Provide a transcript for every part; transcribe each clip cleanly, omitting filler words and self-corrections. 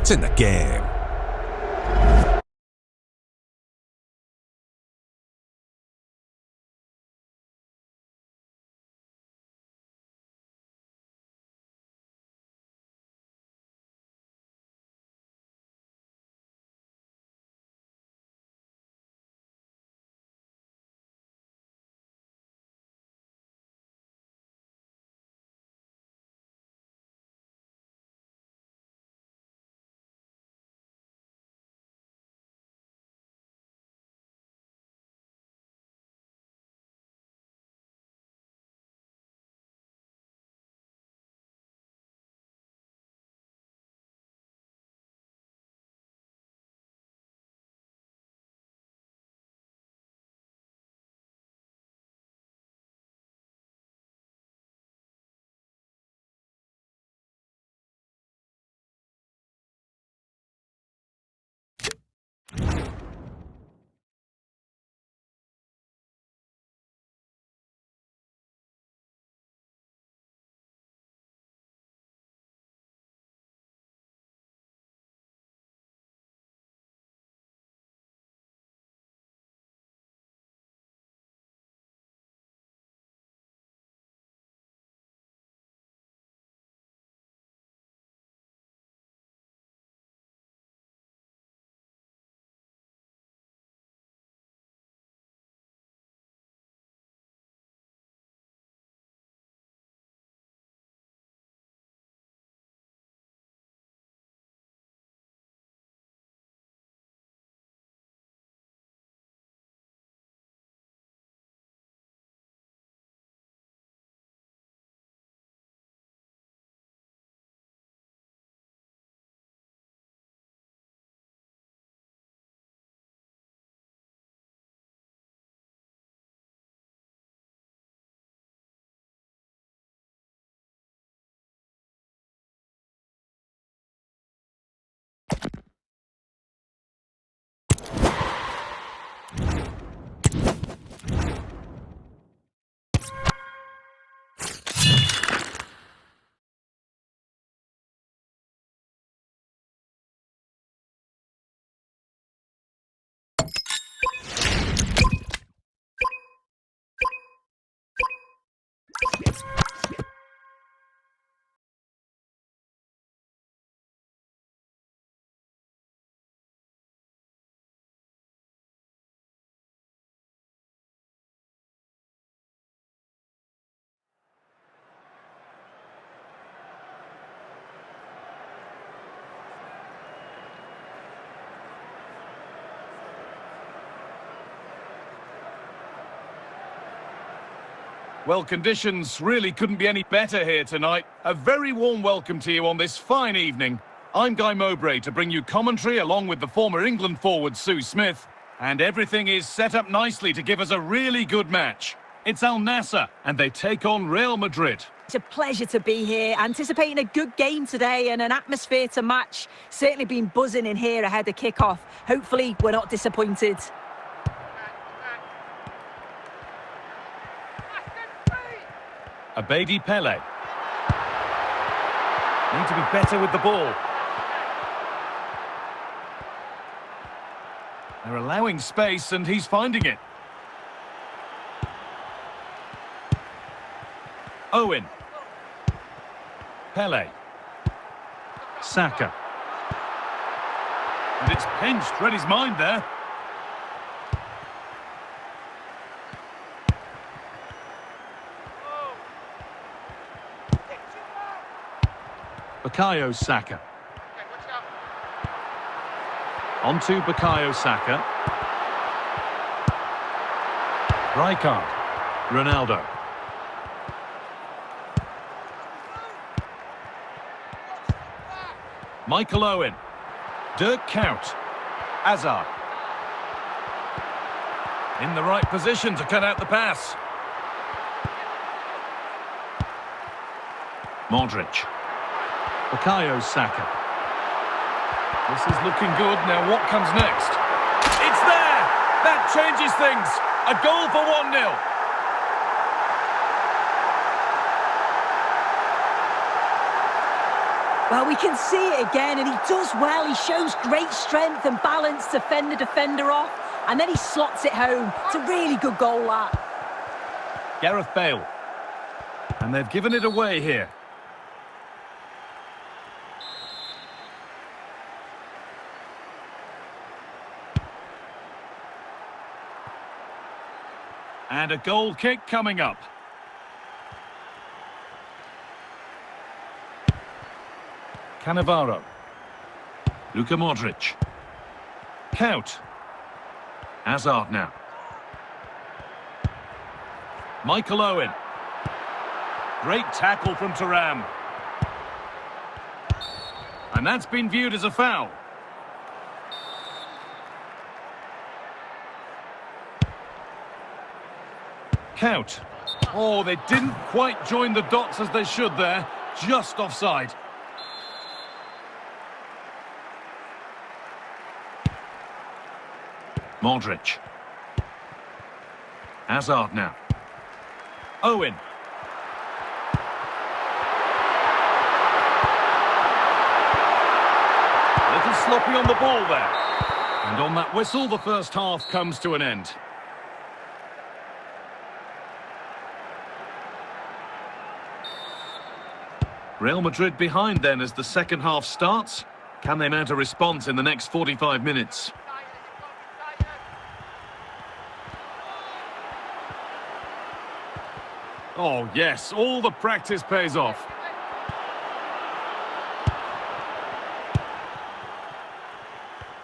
It's in the game. Well, conditions really couldn't be any better here tonight. A very warm welcome to you on this fine evening. I'm Guy Mowbray to bring you commentary along with the former England forward Sue Smith. And everything is set up nicely to give us a really good match. It's Al Nassr and they take on Real Madrid. It's a pleasure to be here, anticipating a good game today and an atmosphere to match. Certainly been buzzing in here ahead of kick-off. Hopefully we're not disappointed. Abedi Pele. Need to be better with the ball. They're allowing space and he's finding it. Owen. Pele. Saka. And it's pinched, read his mind there. Bukayo Saka. On to Bukayo Saka. Rijkaard. Ronaldo. Michael Owen. Dirk Kuyt. Hazard. In the right position to cut out the pass. Modric. Bukayo Saka. This is looking good. Now what comes next? It's there! That changes things. A goal for 1-0. Well, we can see it again, and he does well. He shows great strength and balance to fend the defender off, and then he slots it home. It's a really good goal, that. Gareth Bale. And they've given it away here. And a goal kick coming up. Cannavaro. Luka Modric. Count. Hazard now. Michael Owen. Great tackle from Thuram. And that's been viewed as a foul. Count. Oh, they didn't quite join the dots as they should there. Just offside. Modric. Hazard now. Owen. A little sloppy on the ball there. And on that whistle, the first half comes to an end. Real Madrid behind then as the second half starts. Can they mount a response in the next 45 minutes? Oh, yes, all the practice pays off.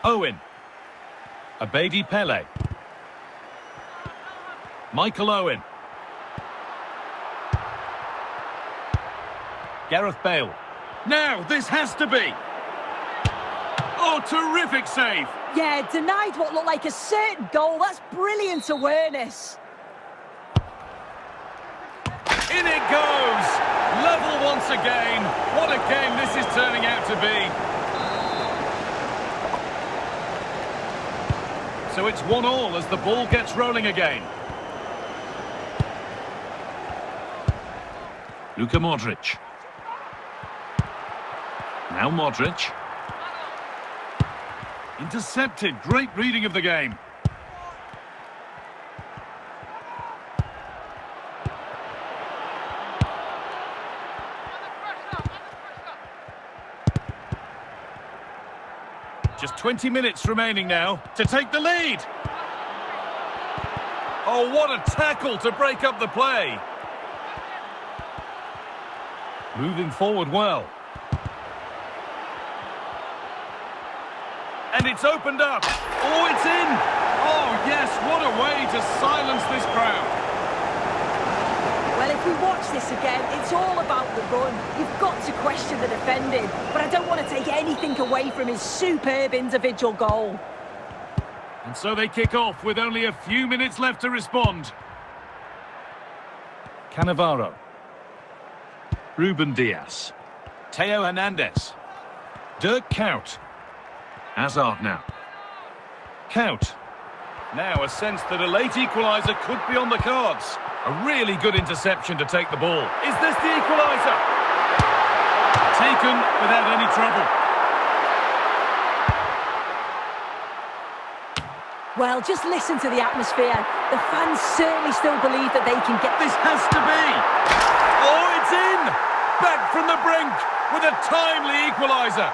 Owen. Abedi Pele. Michael Owen. Gareth Bale. Now, this has to be. Oh, terrific save. Yeah, denied what looked like a certain goal. That's brilliant awareness. In it goes! Level once again. What a game this is turning out to be. So it's 1-1 as the ball gets rolling again. Luka Modric. Now Modric. Intercepted. Great reading of the game. Just 20 minutes remaining now to take the lead. Oh, what a tackle to break up the play. Moving forward well. And it's opened up. Oh, it's in. Oh, yes, what a way to silence this crowd. Well, if we watch this again, it's all about the run. You've got to question the defending, but I don't want to take anything away from his superb individual goal. And so they kick off with only a few minutes left to respond. Cannavaro. Ruben Diaz. Teo Hernandez. Dirk Kuyt. Hazard now. Kuyt. Now a sense that a late equaliser could be on the cards. A really good interception to take the ball. Is this the equaliser? Taken without any trouble. Well, just listen to the atmosphere. The fans certainly still believe that they can get... This has to be! Oh, it's in! Back from the brink with a timely equaliser.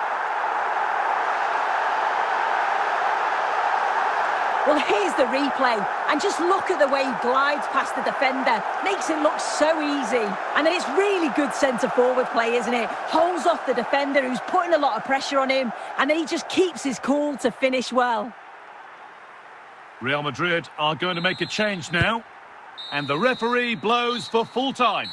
Well, here's the replay, and just look at the way he glides past the defender. Makes it look so easy. And then it's really good centre-forward play, isn't it? Holds off the defender who's putting a lot of pressure on him, and then he just keeps his cool to finish well. Real Madrid are going to make a change now, and the referee blows for full time.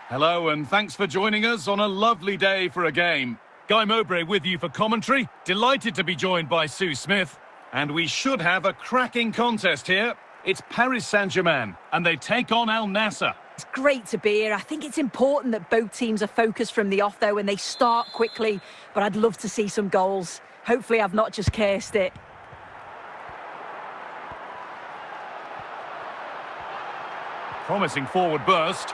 Hello, and thanks for joining us on a lovely day for a game. Guy Mowbray with you for commentary. Delighted to be joined by Sue Smith. And we should have a cracking contest here. It's Paris Saint-Germain, and they take on Al Nassr. It's great to be here. I think it's important that both teams are focused from the off, though, and they start quickly. But I'd love to see some goals. Hopefully I've not just cursed it. Promising forward burst.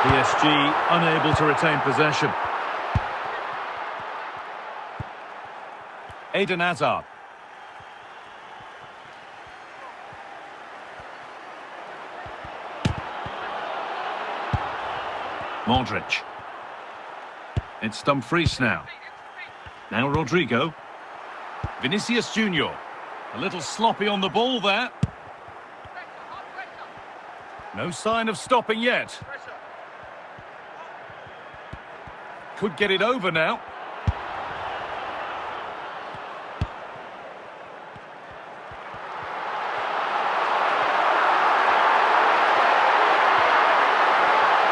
PSG unable to retain possession. Eden Hazard. Modric. It's Dumfries now. Now Rodrigo. Vinicius Junior. A little sloppy on the ball there. No sign of stopping yet. Could get it over now.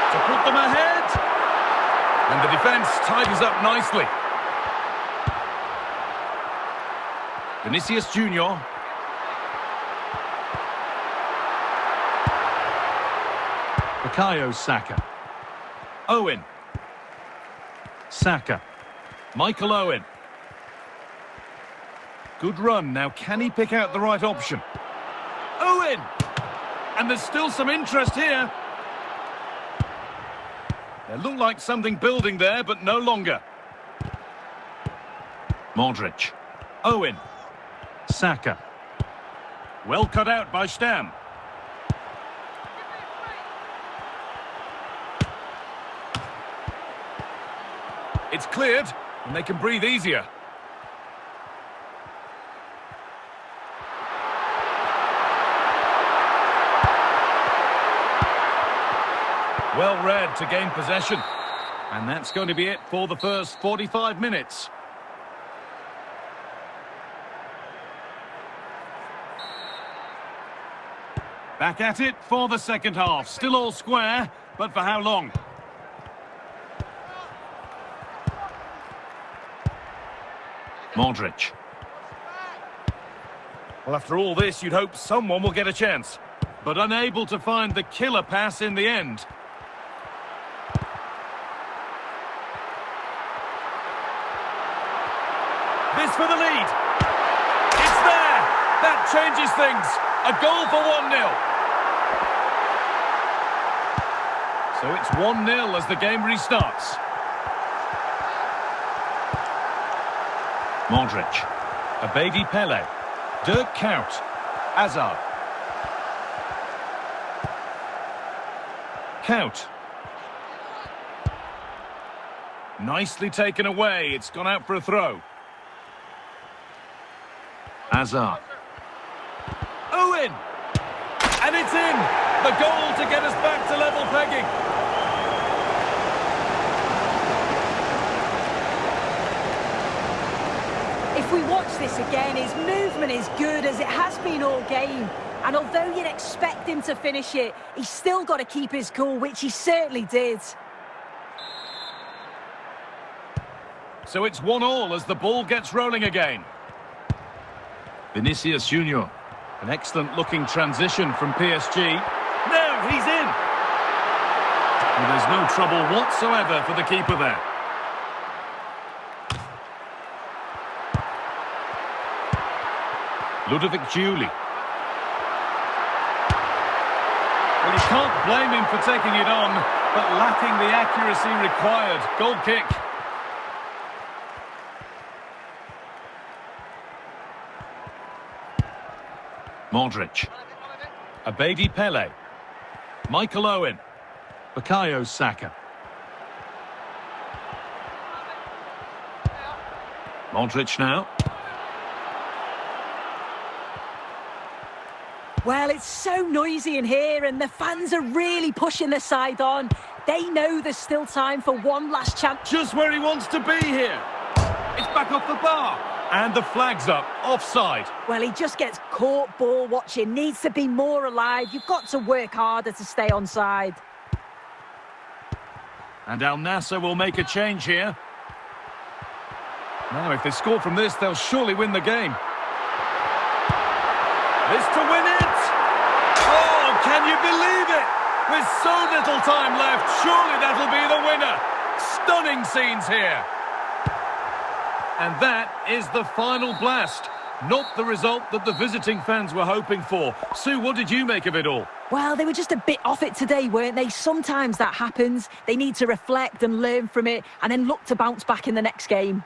To put them ahead. And the defence tidies up nicely. Vinicius Junior. Bukayo Saka. Owen. Saka. Michael Owen. Good run. Now, can he pick out the right option? Owen! And there's still some interest here. There looked like something building there, but no longer. Modric. Owen. Saka. Well cut out by Stam. It's cleared, and they can breathe easier. Well read to gain possession. And that's going to be it for the first 45 minutes. Back at it for the second half. Still all square, but for how long? Modric. Well, after all this, you'd hope someone will get a chance. But unable to find the killer pass in the end. This for the lead. It's there. That changes things. A goal for 1-0. So it's 1-0 as the game restarts. Modric. Abedi Pele. Dirk Kuyt. Hazard. Kuyt. Nicely taken away. It's gone out for a throw. Hazard. Owen! And it's in! The goal to get us back to level pegging. If we watch this again, his movement is good as it has been all game. And although you'd expect him to finish it, he's still got to keep his cool, which he certainly did. So it's 1-1 as the ball gets rolling again. Vinicius Junior. An excellent looking transition from PSG. Now he's in! And there's no trouble whatsoever for the keeper there. Ludovic Giuli. Well, you can't blame him for taking it on, but lacking the accuracy required. Goal kick. Modric. Abedi Pele. Michael Owen. Bukayo Saka. Modric now. Well, it's so noisy in here and the fans are really pushing the side on. They know there's still time for one last chance. Just where he wants to be here. It's back off the bar. And the flag's up, offside. Well, he just gets caught ball watching, needs to be more alive. You've got to work harder to stay onside. And Al Nassr will make a change here. Now, if they score from this, they'll surely win the game. This to win it! Oh, can you believe it? With so little time left, surely that'll be the winner. Stunning scenes here. And that is the final blast. Not the result that the visiting fans were hoping for. Sue, what did you make of it all? Well, they were just a bit off it today, weren't they? Sometimes that happens. They need to reflect and learn from it and then look to bounce back in the next game.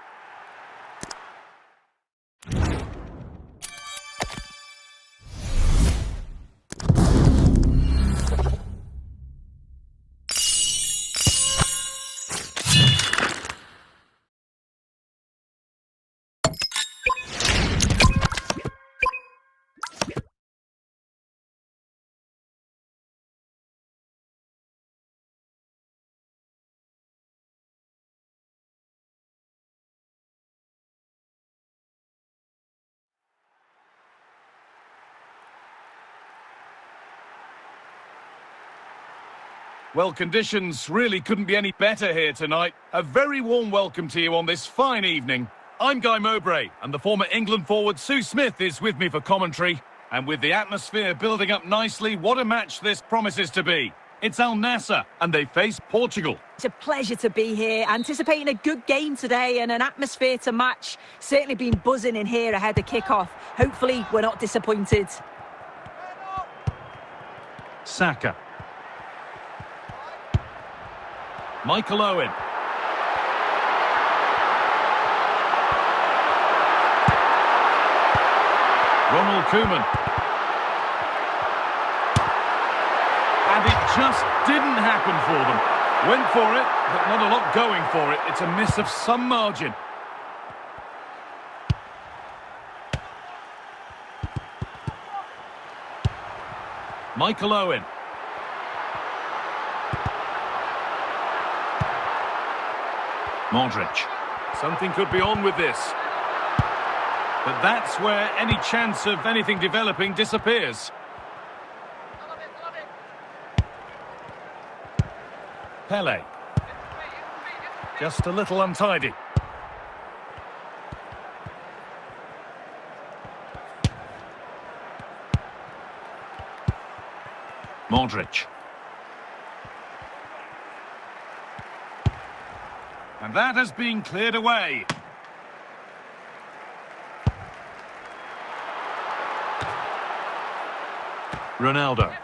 Well, conditions really couldn't be any better here tonight. A very warm welcome to you on this fine evening. I'm Guy Mowbray, and the former England forward Sue Smith is with me for commentary. And with the atmosphere building up nicely, what a match this promises to be. It's Al Nassr, and they face Portugal. It's a pleasure to be here, anticipating a good game today and an atmosphere to match. Certainly been buzzing in here ahead of kick-off. Hopefully, we're not disappointed. Saka. Michael Owen. Ronald Koeman. And it just didn't happen for them. Went for it, but not a lot going for it. It's a miss of some margin. Michael Owen. Modric. Something could be on with this. But that's where any chance of anything developing disappears. Pele. Just a little untidy. Modric. And that has been cleared away. Ronaldo.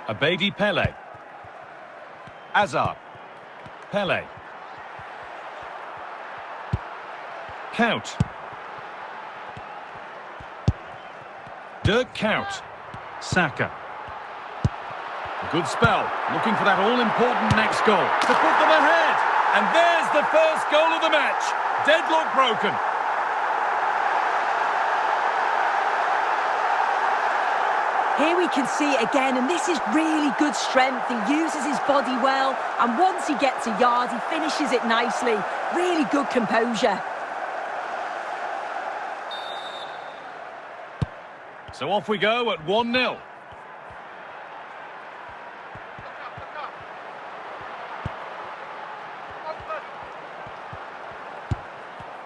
Abedi Pele. Hazard. Pele. Count. Dirk Kuyt. Saka. A good spell, looking for that all-important next goal to put them ahead. And there's the first goal of the match. Deadlock broken. Here we can see it again, and this is really good strength. He uses his body well, and once he gets a yard, he finishes it nicely. Really good composure. So off we go at 1-0.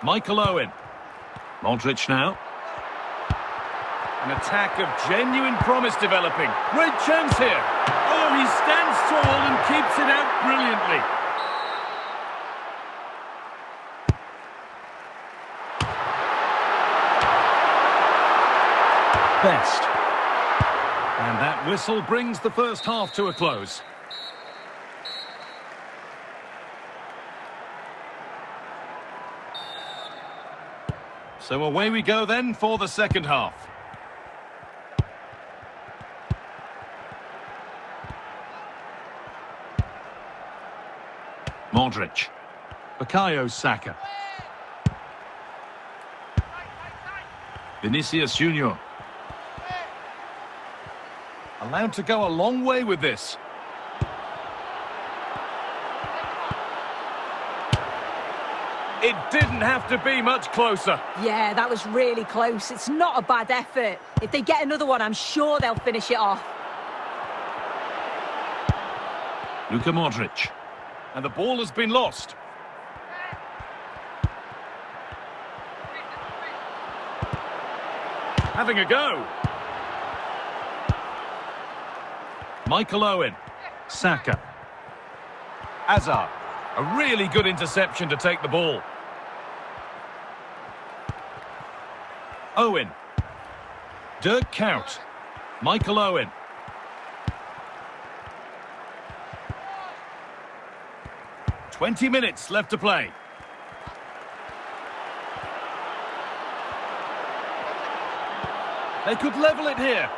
Michael Owen. Modric now. An attack of genuine promise developing. Great chance here. Oh, he stands tall and keeps it out brilliantly. Best. And that whistle brings the first half to a close. So away we go then for the second half. Modric. Bukayo Saka. Vinicius Junior. Allowed to go a long way with this. It didn't have to be much closer. Yeah, that was really close. It's not a bad effort. If they get another one, I'm sure they'll finish it off. Luka Modric. And the ball has been lost. Having a go. Michael Owen. Saka. Hazard. A really good interception to take the ball. Owen. Dirk Kuyt. Michael Owen. "20 minutes left to play. They could level it here.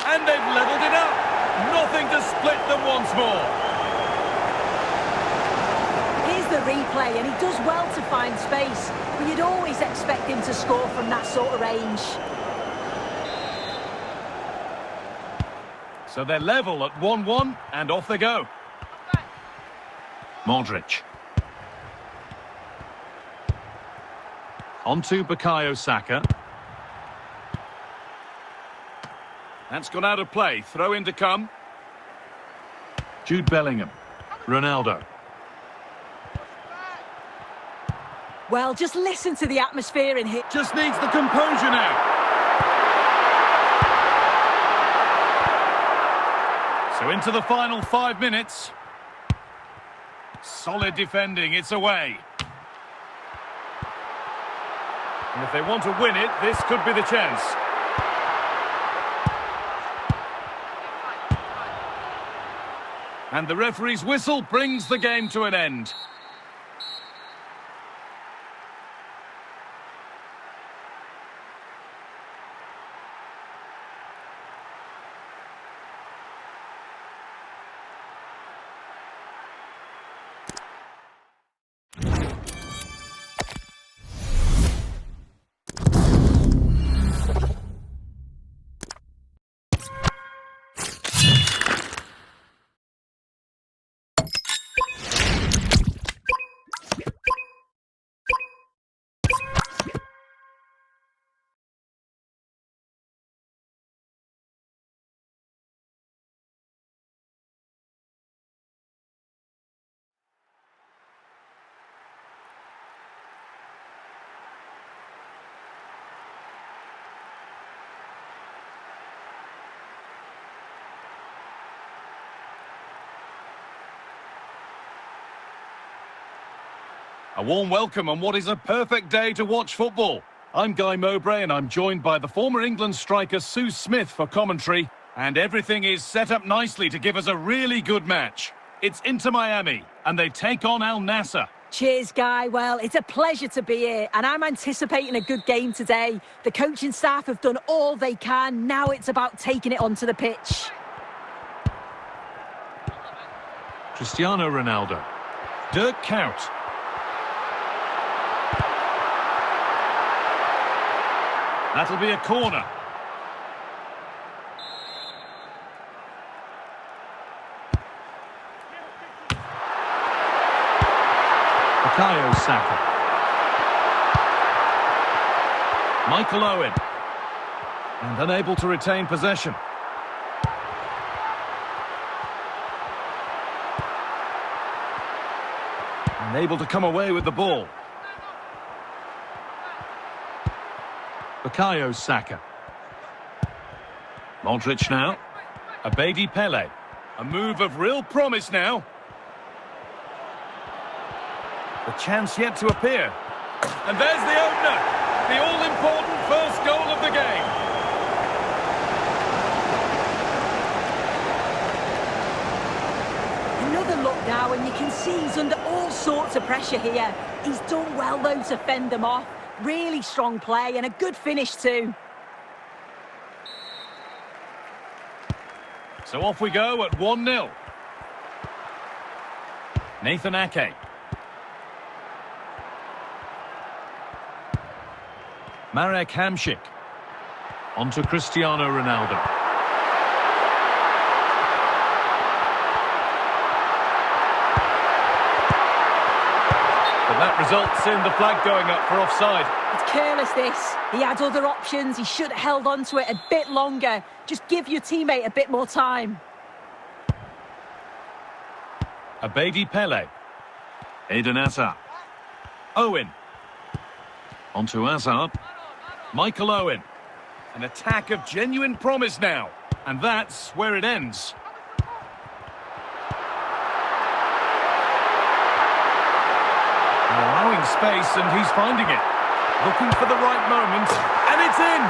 And they've levelled it up. Nothing to split them once more. Here's the replay, and he does well to find space, but you'd always expect him to score from that sort of range. So they're level at 1-1, and off they go. Modric. On to Bukayo Saka. That's gone out of play. Throw in to come. Jude Bellingham. Ronaldo. Well, just listen to the atmosphere in here. Just needs the composure now. So into the final 5 minutes. Solid defending, it's away. And if they want to win it, this could be the chance. And the referee's whistle brings the game to an end. A warm welcome on what is a perfect day to watch football. I'm Guy Mowbray and I'm joined by the former England striker Sue Smith for commentary. And everything is set up nicely to give us a really good match. It's Inter Miami and they take on Al Nassr. Cheers, Guy. Well, it's a pleasure to be here, and I'm anticipating a good game today. The coaching staff have done all they can. Now it's about taking it onto the pitch. Cristiano Ronaldo. Dirk Kuyt. That'll be a corner. Bukayo Saka. Michael Owen. And unable to retain possession. And able to come away with the ball. Bukayo Saka. Modric now. Abedi Pele. A move of real promise now. The chance yet to appear. And there's the opener. The all-important first goal of the game. Another look now, and you can see he's under all sorts of pressure here. He's done well, though, to fend them off. Really strong play and a good finish too. So off we go at 1-0. Nathan Ake. Marek Hamšík. On to Cristiano Ronaldo. But that results in the flag going up for offside. It's careless, this. He had other options. He should have held on to it a bit longer. Just give your teammate a bit more time. Abedi Pele. Eden Hazard. Owen. Onto Hazard. Michael Owen. An attack of genuine promise now. And that's where it ends. Allowing space, and he's finding it. Looking for the right moment. And it's in!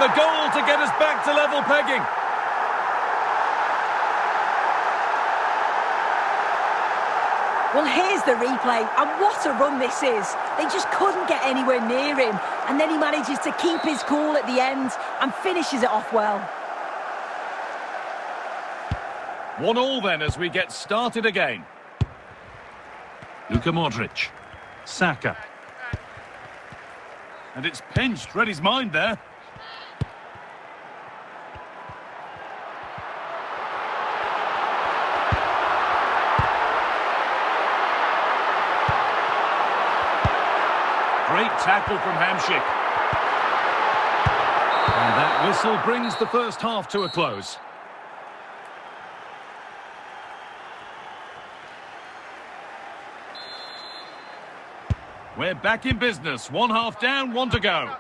The goal to get us back to level pegging. Well, here's the replay, and what a run this is. They just couldn't get anywhere near him, and then he manages to keep his cool at the end and finishes it off well. 1-1 then as we get started again. Luka Modric. Saka. And it's pinched, read his mind there. Great tackle from Hamšík. And that whistle brings the first half to a close. We're back in business. One half down, one to go.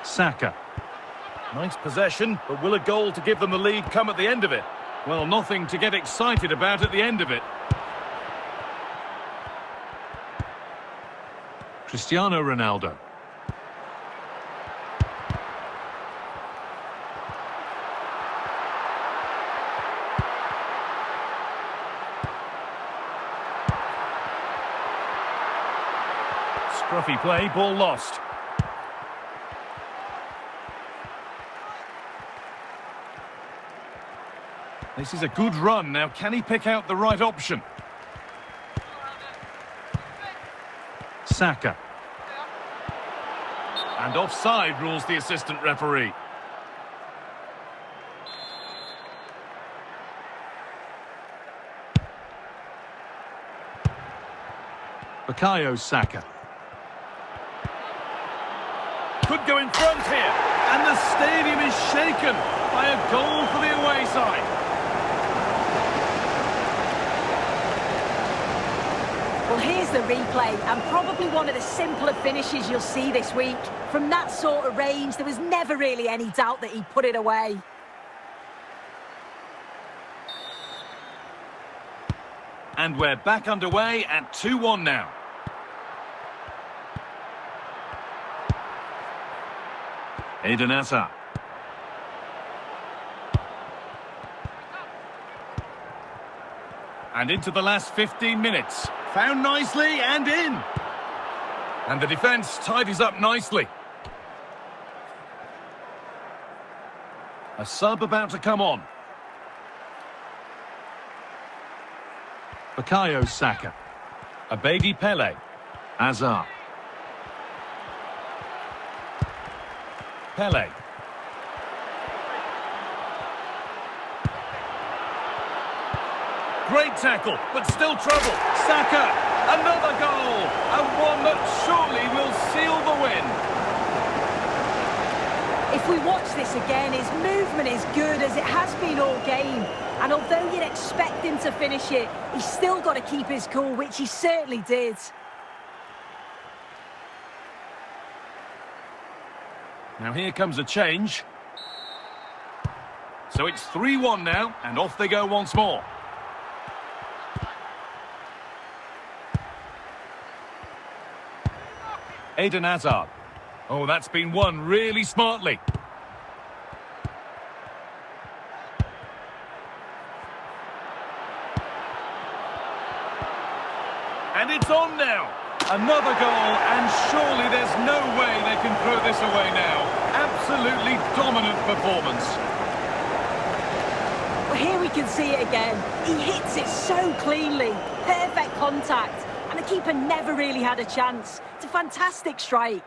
Saka. Nice possession, but will a goal to give them the lead come at the end of it? Well, nothing to get excited about at the end of it. Cristiano Ronaldo. Scruffy play, ball lost. This is a good run. Now, can he pick out the right option? Saka. And offside rules the assistant referee. Bukayo Saka. Could go in front here. And the stadium is shaken by a goal for the away side. Well, here's the replay, and probably one of the simpler finishes you'll see this week. From that sort of range, there was never really any doubt that he put it away. And we're back underway at 2-1 now. Eden Hazard. And into the last 15 minutes. Found nicely and in. And the defence tidies up nicely. A sub about to come on. Bukayo Saka. Abedi Pele. Hazard. Pele. Great tackle, but still trouble. Saka, another goal, and one that surely will seal the win. If we watch this again, his movement is good as it has been all game. And although you'd expect him to finish it, he's still got to keep his cool, which he certainly did. Now here comes a change. So it's 3-1 now, and off they go once more. Eden Hazard. Oh, that's been won really smartly. And it's on now. Another goal, and surely there's no way they can throw this away now. Absolutely dominant performance. Well, here we can see it again. He hits it so cleanly. Perfect contact. And the keeper never really had a chance. It's a fantastic strike.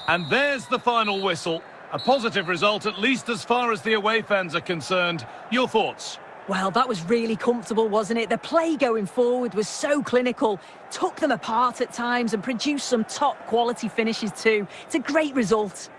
And there's the final whistle. A positive result, at least as far as the away fans are concerned. Your thoughts? Well, that was really comfortable, wasn't it? The play going forward was so clinical, took them apart at times and produced some top-quality finishes too. It's a great result.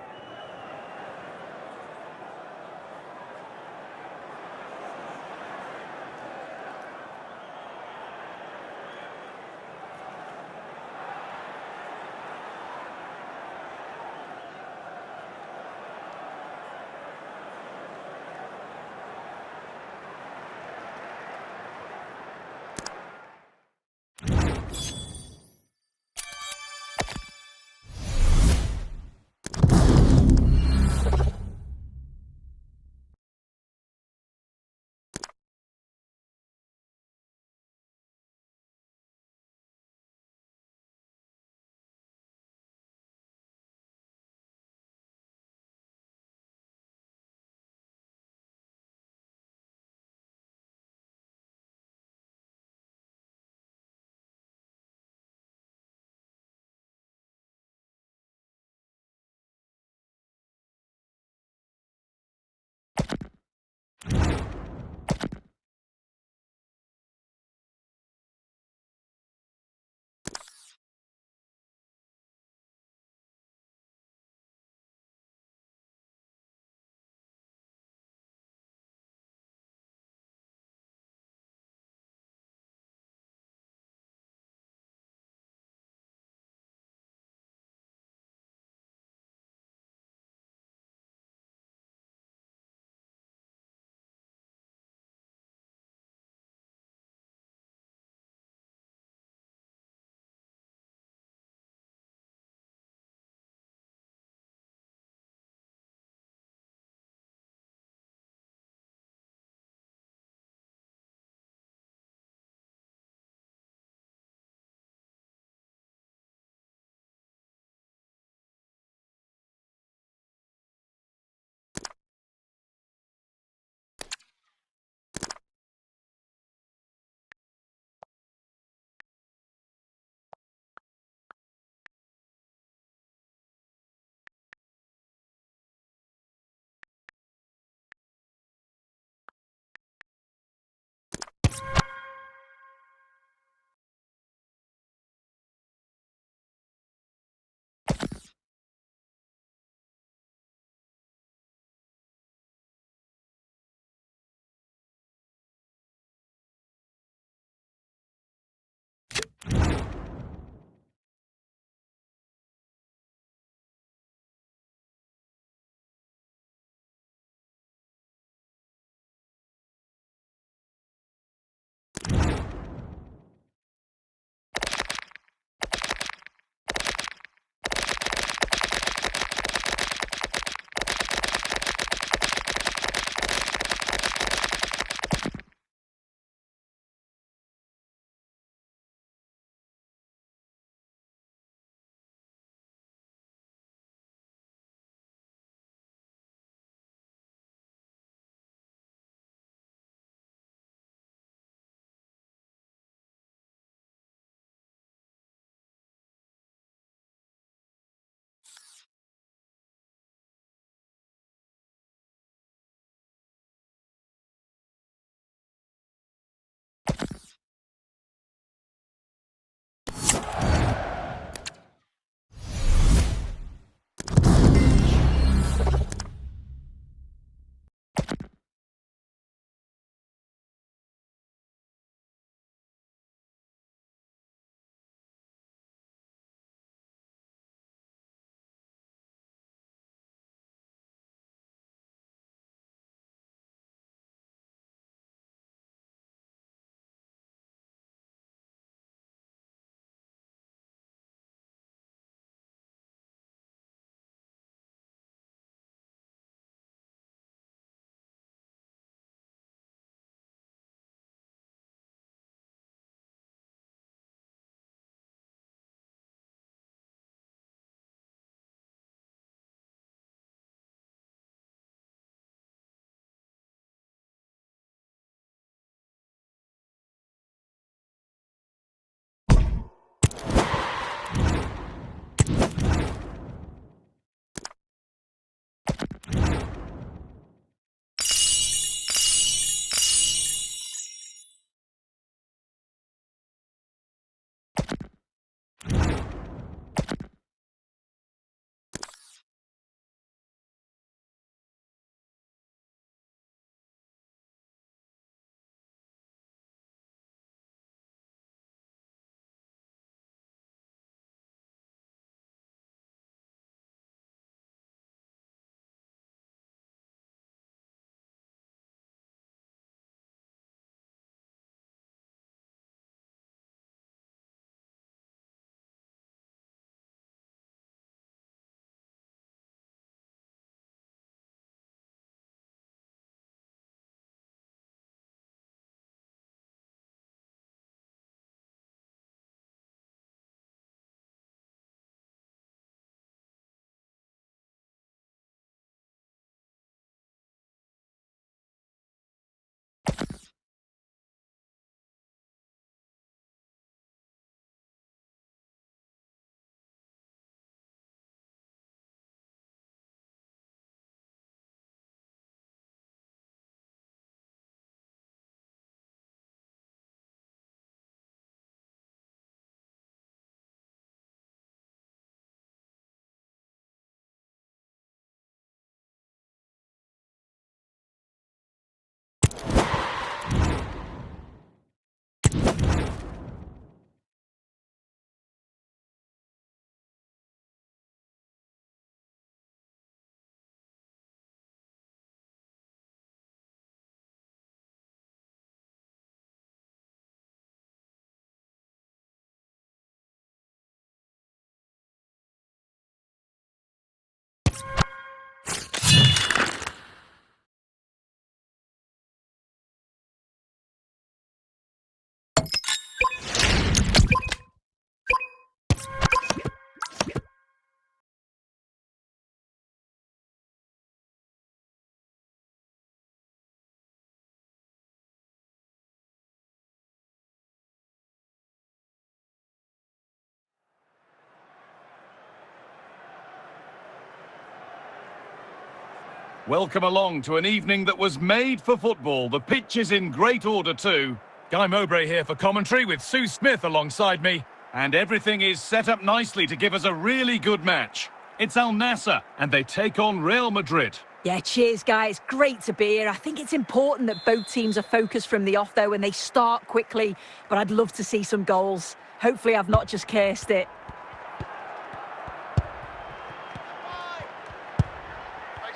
Welcome along to an evening that was made for football. The pitch is in great order too. Guy Mowbray here for commentary with Sue Smith alongside me. And everything is set up nicely to give us a really good match. It's Al Nassr and they take on Real Madrid. Yeah, cheers, guys. Great to be here. I think it's important that both teams are focused from the off, though, and they start quickly. But I'd love to see some goals. Hopefully I've not just cursed it.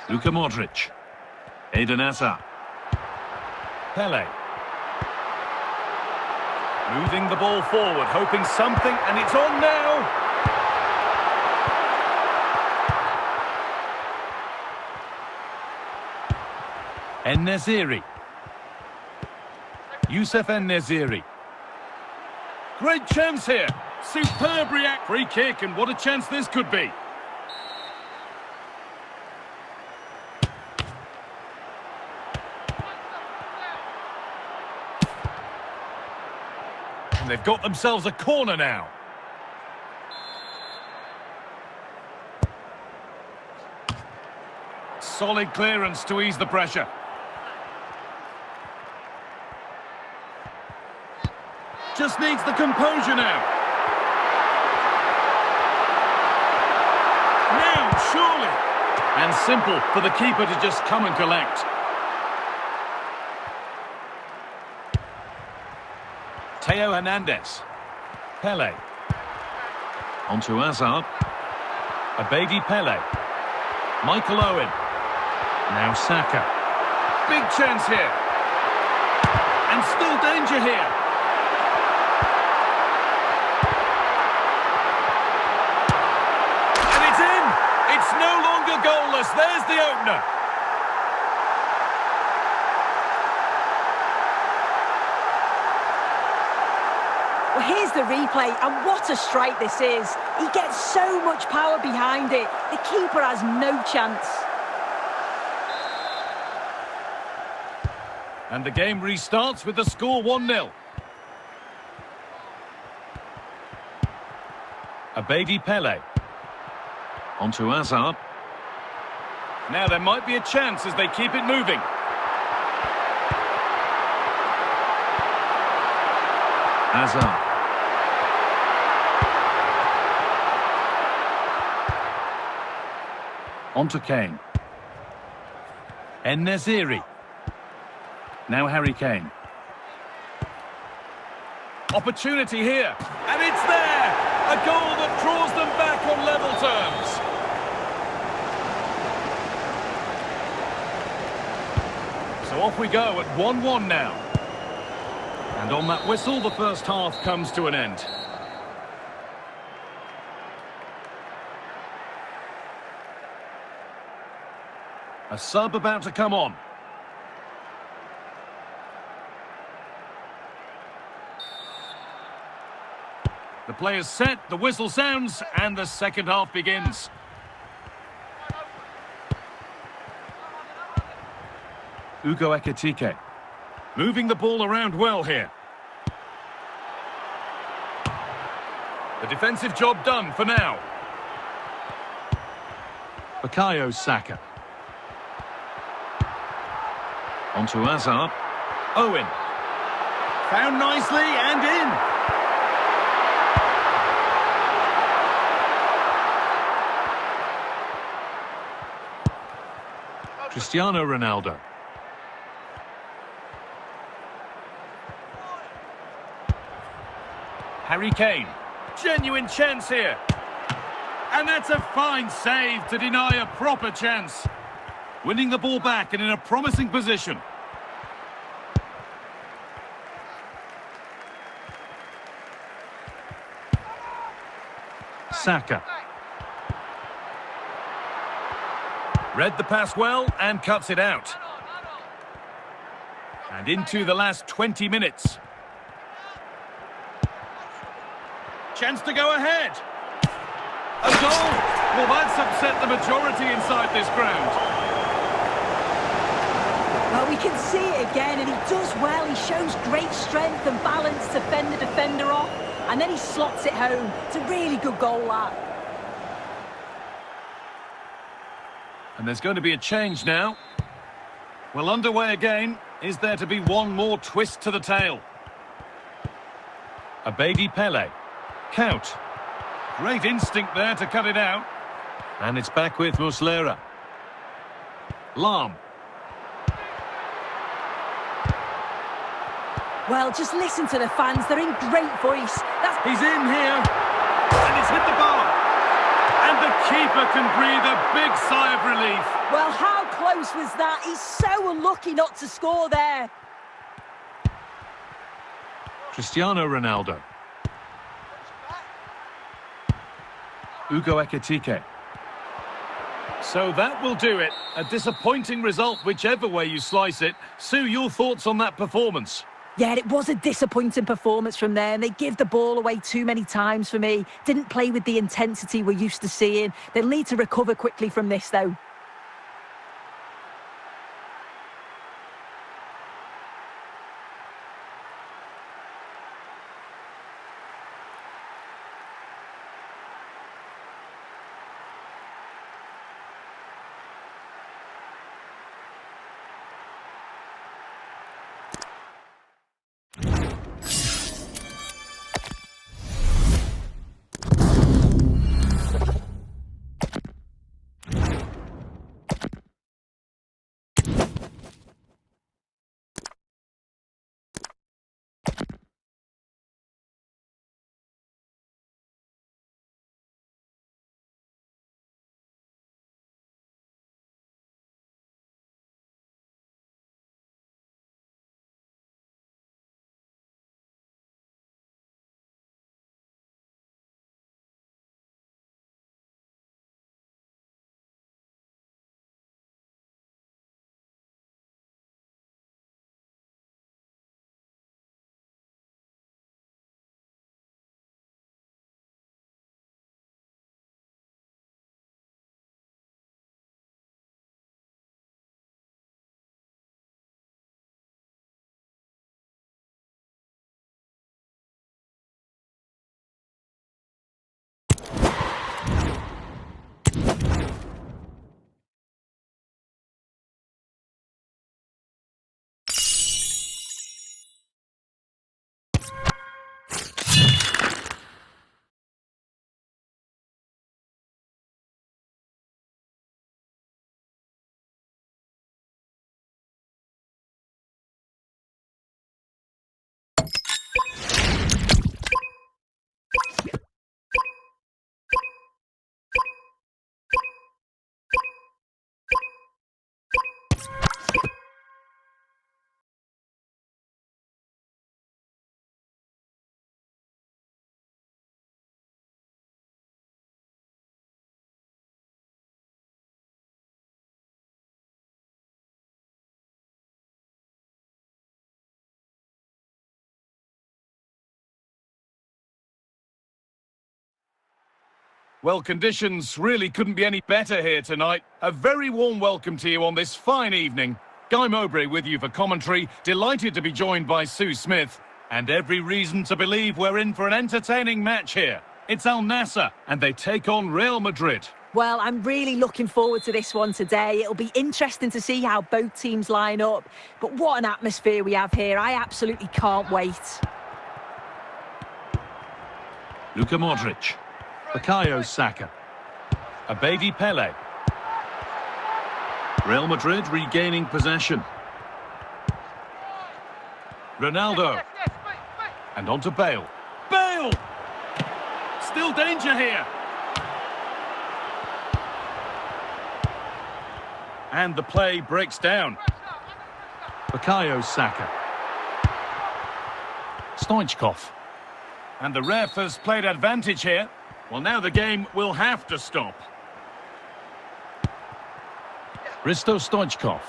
Luka Modric. Eden Hazard. Pele. Moving the ball forward, hoping something, and it's on now! En-Nesyri. Youssef En-Nesyri. Great chance here. Superb react. Free kick, and what a chance this could be. And they've got themselves a corner now. Solid clearance to ease the pressure. Just needs the composure now. Now, surely. And simple for the keeper to just come and collect. Theo Hernandez. Pele. Onto Hazard. Abedi Pele. Michael Owen. Now Saka. Big chance here. And still danger here. And it's in. It's no longer goalless. There's the opener. Well, here's the replay, and what a strike this is. He gets so much power behind it. The keeper has no chance. And the game restarts with the score 1-0. Abedi Pele. Onto Hazard. Now there might be a chance as they keep it moving. Hazard. Onto Kane. En-Nesyri. Now Harry Kane. Opportunity here. And it's there! A goal that draws them back on level terms. So off we go at 1-1 now. And on that whistle, the first half comes to an end. A sub about to come on. The player's set, the whistle sounds, and the second half begins. Ugo Ekitike. Moving the ball around well here. The defensive job done for now. Bukayo Saka. Onto Hazard. Owen. Found nicely and in. Cristiano Ronaldo. Harry Kane. Genuine chance here. And that's a fine save to deny a proper chance. Winning the ball back and in a promising position. Saka. Read the pass well and cuts it out. And into the last 20 minutes. Chance to go ahead. A goal! Well, that's upset the majority inside this ground. Well, we can see it again, and he does well. He shows great strength and balance to fend the defender off, and then he slots it home. It's a really good goal, that. And there's going to be a change now. Well, underway again. Is there to be one more twist to the tale? Abedi Pele. Count. Great instinct there to cut it out. And it's back with Muslera. Lam. Well, just listen to the fans. They're in great voice. He's in here. And it's hit the bar. And the keeper can breathe a big sigh of relief. Well, how close was that? He's so unlucky not to score there. Cristiano Ronaldo. Ugo Ekitike. So that will do it. A disappointing result, whichever way you slice it. Sue, your thoughts on that performance? Yeah, it was a disappointing performance from them. They give the ball away too many times for me. Didn't play with the intensity we're used to seeing. They'll need to recover quickly from this, though. Well, conditions really couldn't be any better here tonight. A very warm welcome to you on this fine evening. Guy Mowbray with you for commentary. Delighted to be joined by Sue Smith. And every reason to believe we're in for an entertaining match here. It's Al Nassr, and they take on Real Madrid. Well, I'm really looking forward to this one today. It'll be interesting to see how both teams line up. But what an atmosphere we have here. I absolutely can't wait. Luka Modric. Bukayo Saka. Abedi Pele. Real Madrid regaining possession. Ronaldo. And on to Bale. Bale! Still danger here. And the play breaks down. Bukayo Saka. Stoichkov. And the ref has played advantage here. Well, now the game will have to stop. Risto Stoichkov.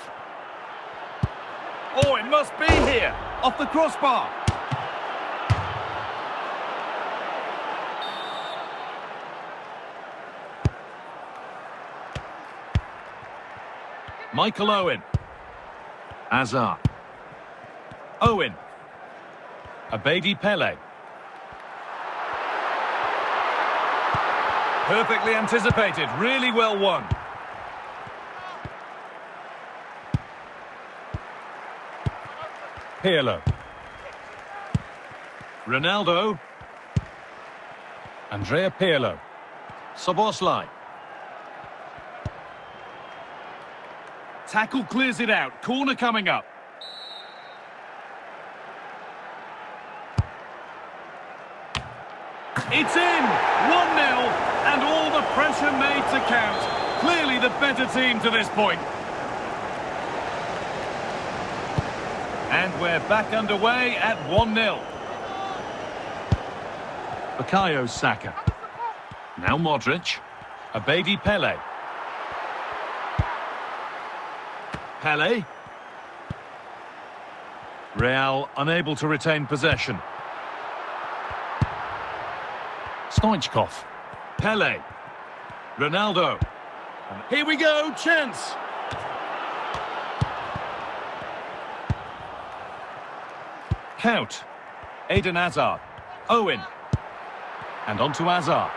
Oh, it must be here. Off the crossbar. Michael Owen. Hazard. Owen. Abedi Pele. Perfectly anticipated, really well won. Pirlo. Ronaldo. Andrea Pirlo. Szoboszlai. Tackle clears it out. Corner coming up. It's in! 1-0, and all the pressure made to count. Clearly the better team to this point. And we're back underway at 1-0. Bukayo Saka. Now Modric. Abedi Pele. Pele. Real unable to retain possession. Stoichkov. Pele. Ronaldo. Here we go, chance. Count. Eden Hazard. Owen. And on to Hazard.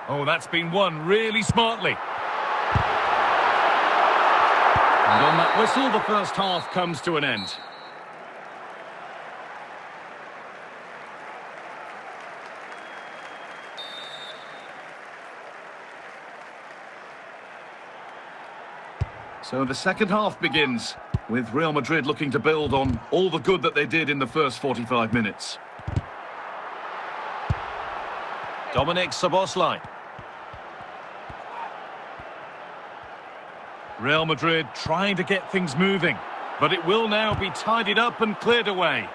Oh, that's been won really smartly. And on that whistle, the first half comes to an end. So the second half begins, with Real Madrid looking to build on all the good that they did in the first 45 minutes. Dominic Szoboszlai. Real Madrid trying to get things moving, but it will now be tidied up and cleared away.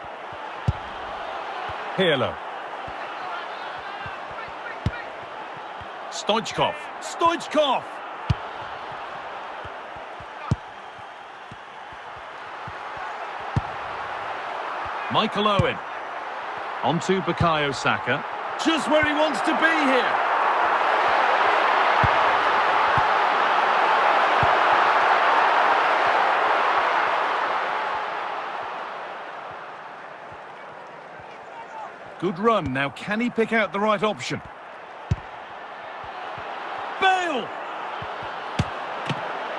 Pirlo. Stoichkov. Stoichkov! Michael Owen. On to Bukayo Saka. Just where he wants to be here. Good run. Now, can he pick out the right option? Bale!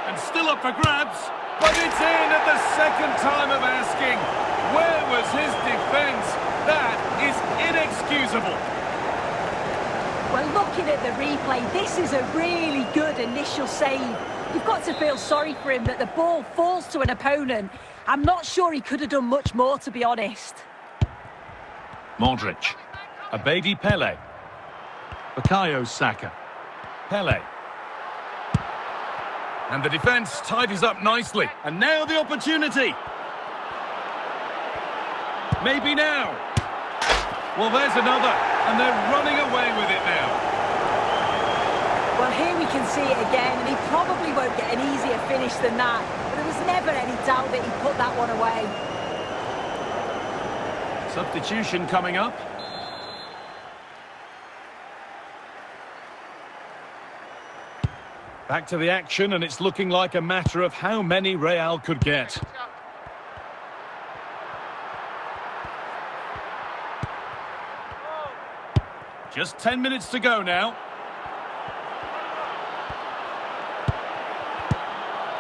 And still up for grabs, but it's in at the second time of asking. Where was his defence? That is inexcusable. Well, looking at the replay, this is a really good initial save. You've got to feel sorry for him that the ball falls to an opponent. I'm not sure he could have done much more, to be honest. Modric. Abedi Pele. Bukayo Saka. Pele. And the defence tidies up nicely. And now the opportunity. Maybe now. Well, there's another. And they're running away with it now. Well, here we can see it again. And he probably won't get an easier finish than that. But there was never any doubt that he put that one away. Substitution coming up. Back to the action, and it's looking like a matter of how many Real could get. Just 10 minutes to go now.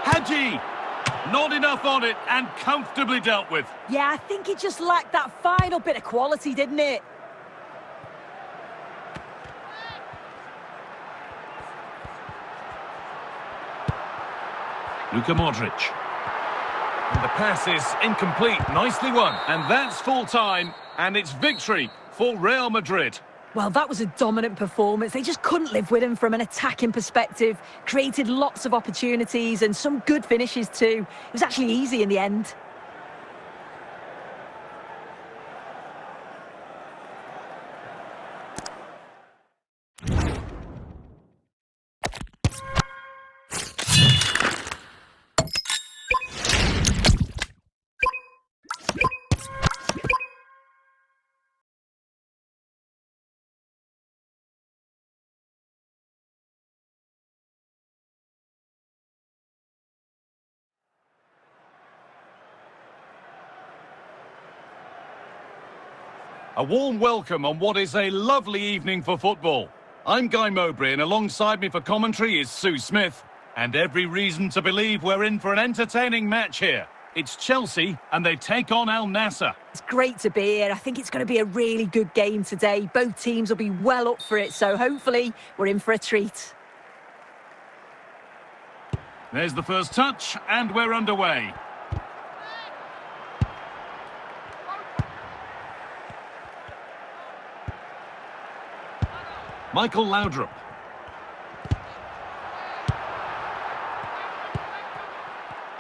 Hadji! Not enough on it, and comfortably dealt with. Yeah, I think it just lacked that final bit of quality, didn't it? Luka Modric. And the pass is incomplete. Nicely won. And that's full time, and it's victory for Real Madrid. Well, that was a dominant performance. They just couldn't live with him from an attacking perspective. Created lots of opportunities and some good finishes too. It was actually easy in the end. A warm welcome on what is a lovely evening for football. I'm Guy Mowbray, and alongside me for commentary is Sue Smith. And every reason to believe we're in for an entertaining match here. It's Chelsea, and they take on Al Nassr. It's great to be here. I think it's going to be a really good game today. Both teams will be well up for it, so hopefully we're in for a treat. There's the first touch, and we're underway. Michael Laudrup.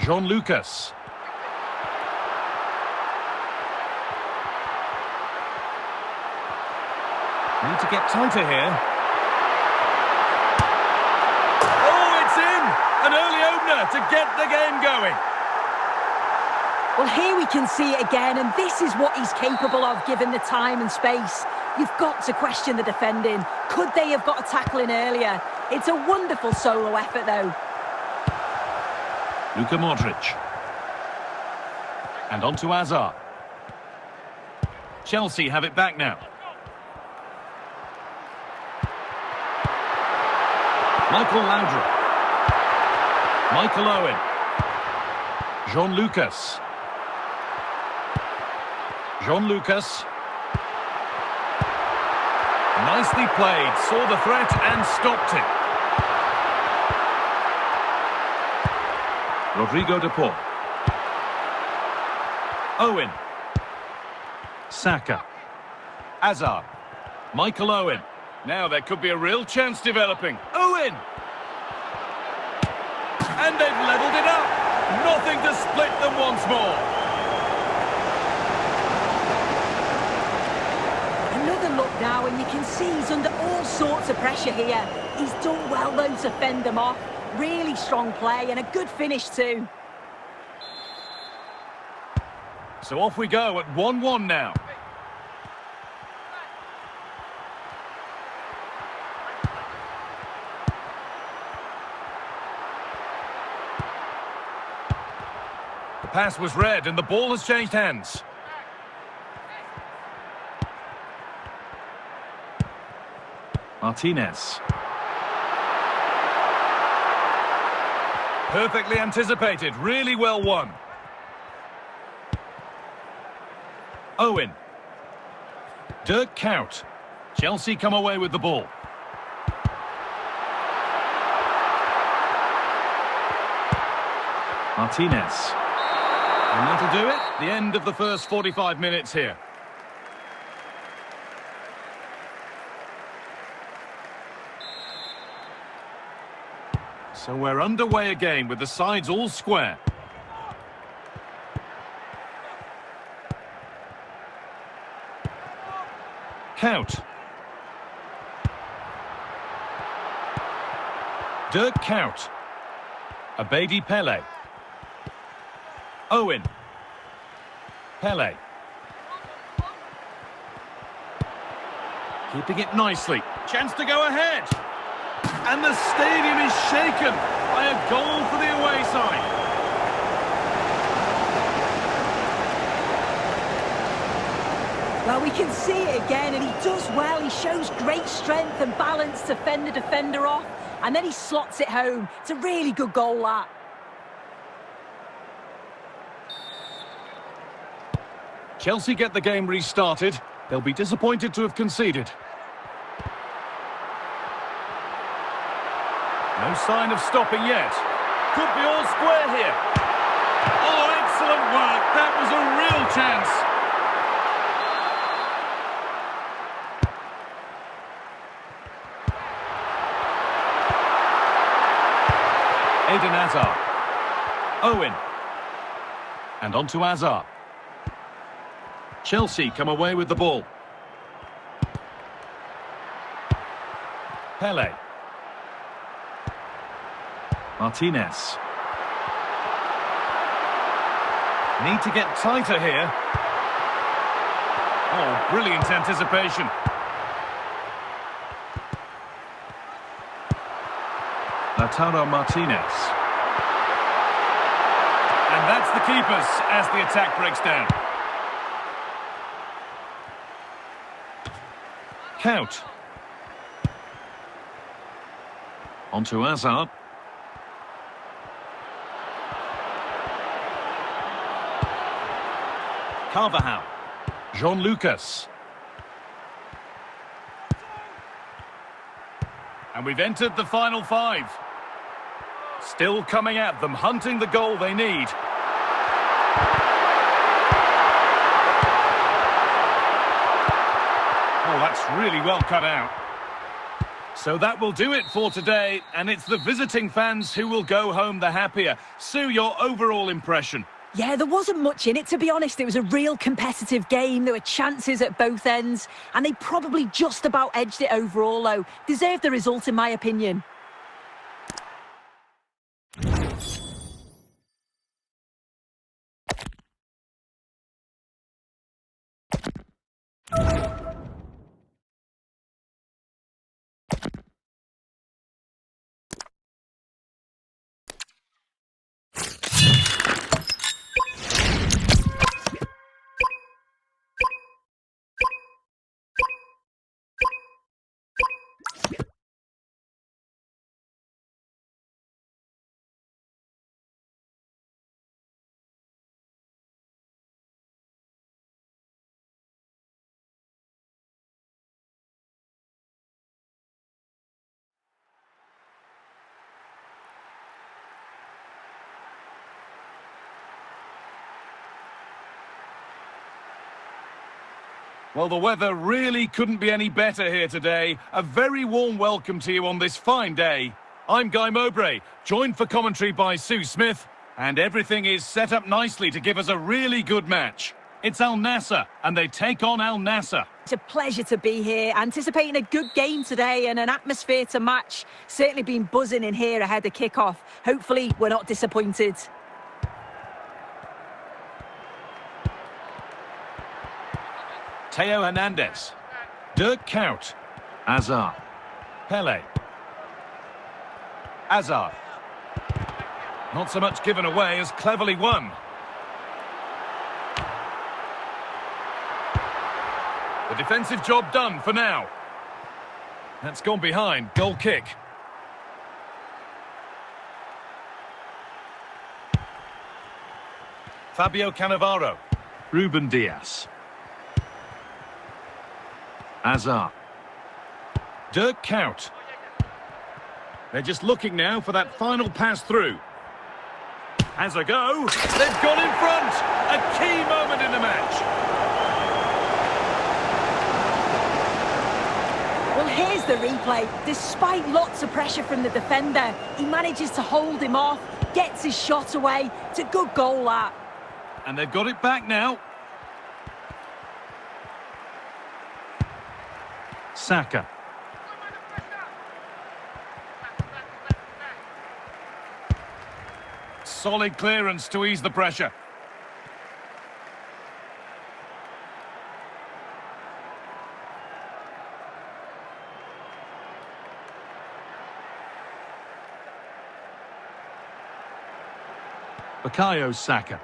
Jean Lucas. Need to get tighter here. Oh, it's in! An early opener to get the game going. Well, here we can see it again, and this is what he's capable of given the time and space. You've got to question the defending. Could they have got a tackle in earlier? It's a wonderful solo effort, though. Luka Modric. And on to Hazard. Chelsea have it back now. Michael Laudrup. Michael Owen. Jean Lucas. Jean Lucas. Nicely played, saw the threat and stopped it. Rodrigo de Paul. Owen. Saka. Hazard. Michael Owen. Now there could be a real chance developing. Owen! And they've levelled it up. Nothing to split them once more. Another look now, and you can see he's under all sorts of pressure here. He's done well, though, to fend them off. Really strong play and a good finish too. So off we go at 1-1 now. The pass was read and the ball has changed hands. Martinez. Perfectly anticipated, really well won. Owen. Dirk Kuyt. Chelsea come away with the ball. Martinez. And that'll do it. The end of the first 45 minutes here. So we're underway again with the sides all square. Kuyt. Dirk Kuyt. Abedi Pele. Owen. Pele. Keeping it nicely. Chance to go ahead. And the stadium is shaken by a goal for the away side. Well, we can see it again, and he does well. He shows great strength and balance to fend the defender off, and then he slots it home. It's a really good goal, that. Chelsea get the game restarted. They'll be disappointed to have conceded. No sign of stopping yet. Could be all square here. Oh, excellent work. That was a real chance. Eden Hazard. Owen. And on to Hazard. Chelsea come away with the ball. Pele. Martinez. Need to get tighter here. Oh, brilliant anticipation. Lautaro Martinez. And that's the keepers as the attack breaks down. Kuyt. On to Hazard. Carvajal. Jean Lucas. And we've entered the final five. Still coming at them, hunting the goal they need. Oh, that's really well cut out. So that will do it for today, and it's the visiting fans who will go home the happier. Sue, your overall impression? Yeah, there wasn't much in it, to be honest. It was a real competitive game. There were chances at both ends, and they probably just about edged it overall, though. Deserved the result, in my opinion. Well, the weather really couldn't be any better here today. A very warm welcome to you on this fine day. I'm Guy Mowbray, joined for commentary by Sue Smith, and everything is set up nicely to give us a really good match. It's Al Nassr, and they take on Al Nassr. It's a pleasure to be here, anticipating a good game today and an atmosphere to match. Certainly been buzzing in here ahead of kick-off. Hopefully, we're not disappointed. Theo Hernandez, Dirk Kuyt, Hazard, Pele, Hazard. Not so much given away as cleverly won. The defensive job done for now. That's gone behind, goal kick. Fabio Cannavaro, Ruben Dias. Hazard. Dirk Kuyt. They're just looking now for that final pass through. Has a go. They've got in front. A key moment in the match. Well, here's the replay. Despite lots of pressure from the defender, he manages to hold him off, gets his shot away. It's a good goal, that. And they've got it back now. Saka. Solid clearance to ease the pressure. Bukayo Saka.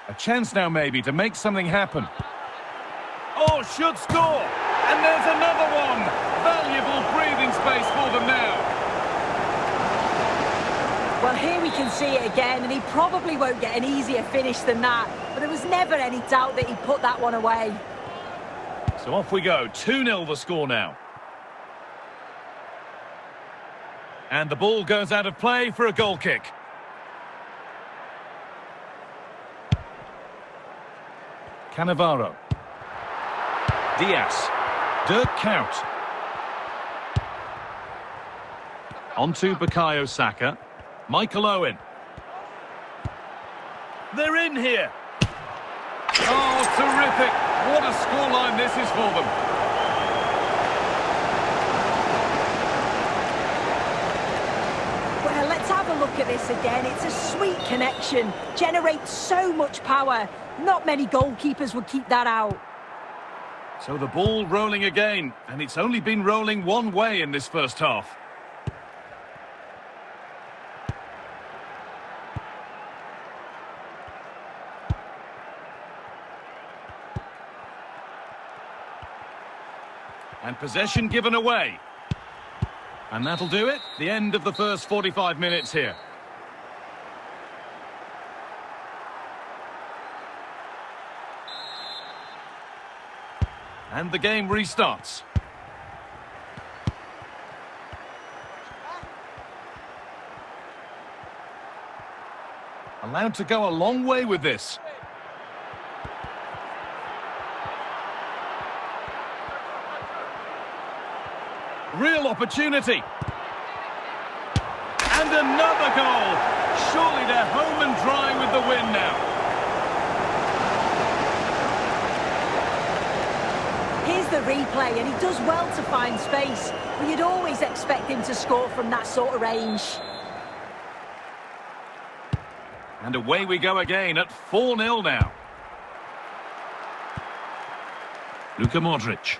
A chance now maybe to make something happen. Oh, should score! And there's another one! Valuable breathing space for them now. Well, here we can see it again, and he probably won't get an easier finish than that. But there was never any doubt that he'd put that one away. So off we go, 2-0 the score now. And the ball goes out of play for a goal kick. Cannavaro. Diaz. Dirk Kuyt. On to Bukayo Saka. Michael Owen. They're in here. Oh, terrific. What a scoreline this is for them. Well, let's have a look at this again. It's a sweet connection. Generates so much power. Not many goalkeepers would keep that out. So the ball rolling again, and it's only been rolling one way in this first half. And possession given away. And that'll do it. The end of the first 45 minutes here. And the game restarts. Allowed to go a long way with this. Real opportunity. And another goal. Surely they're home and dry with the win now. Here's the replay, and he does well to find space. But you'd always expect him to score from that sort of range. And away we go again at 4-0 now. Luka Modric.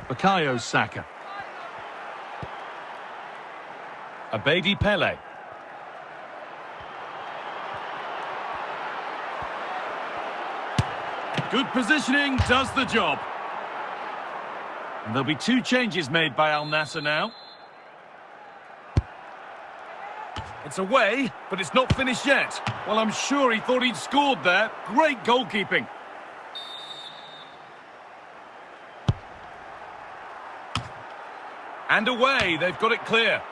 Bukayo Saka. Abedi Pele. Good positioning, does the job. And there'll be two changes made by Al Nassr now. It's away, but it's not finished yet. Well, I'm sure he thought he'd scored there. Great goalkeeping. And away, they've got it clear.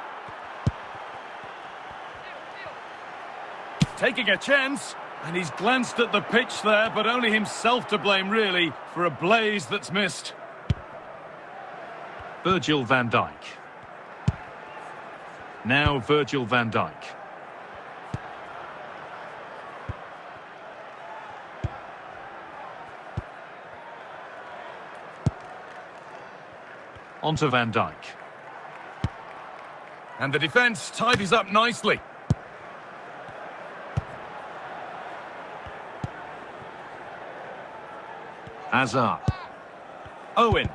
Taking a chance, and he's glanced at the pitch there, but only himself to blame, really, for a blaze that's missed. Virgil van Dijk. Now Virgil van Dijk. Onto Van Dijk. And the defence tidies up nicely. Hazard. Owen.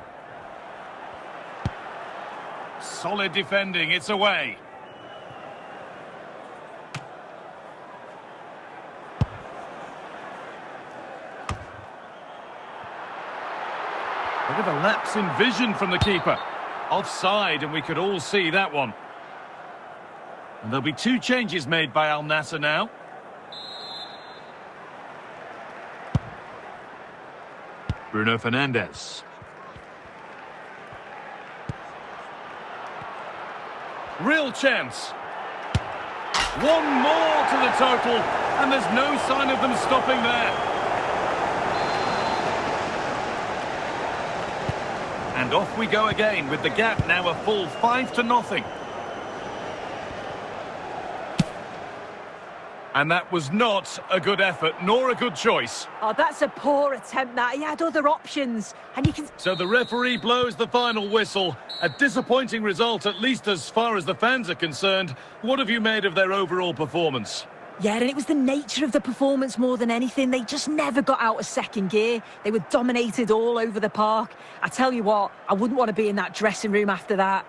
Solid defending, it's away. A bit of a lapse in vision from the keeper. Offside, and we could all see that one. And there'll be two changes made by Al Nassr now. Bruno Fernandes. Real chance. One more to the total, and there's no sign of them stopping there. And off we go again, with the gap now a full 5-0. And that was not a good effort, nor a good choice. Oh, that's a poor attempt, that. He had other options, and you can... So the referee blows the final whistle. A disappointing result, at least as far as the fans are concerned. What have you made of their overall performance? Yeah, and it was the nature of the performance more than anything. They just never got out of second gear. They were dominated all over the park. I tell you what, I wouldn't want to be in that dressing room after that.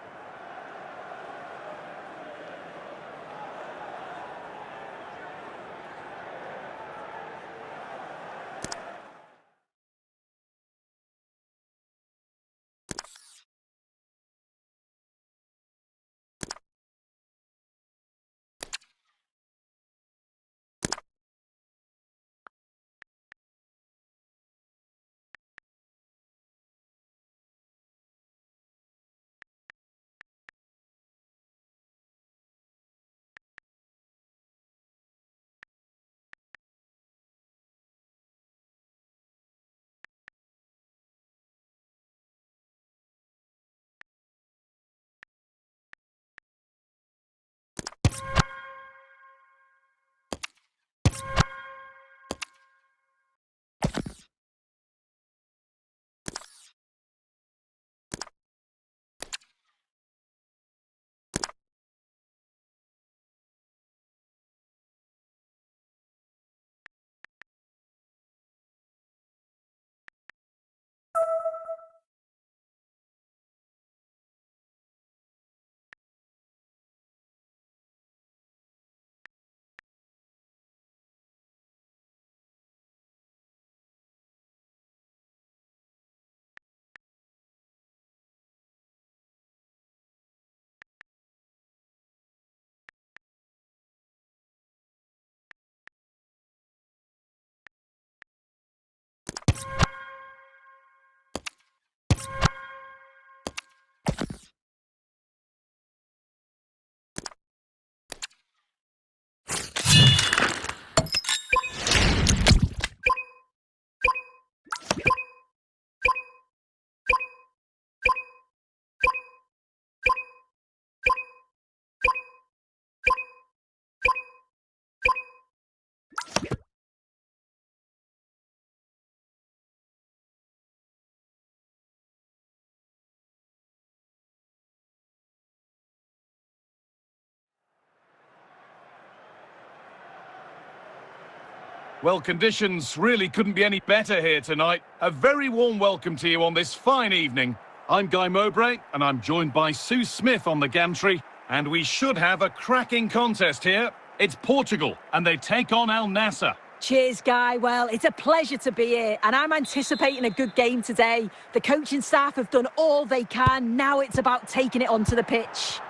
Well, conditions really couldn't be any better here tonight. A very warm welcome to you on this fine evening. I'm Guy Mowbray, and I'm joined by Sue Smith on the gantry. And we should have a cracking contest here. It's Portugal, and they take on Al Nassr. Cheers, Guy. Well, it's a pleasure to be here, and I'm anticipating a good game today. The coaching staff have done all they can. Now it's about taking it onto the pitch.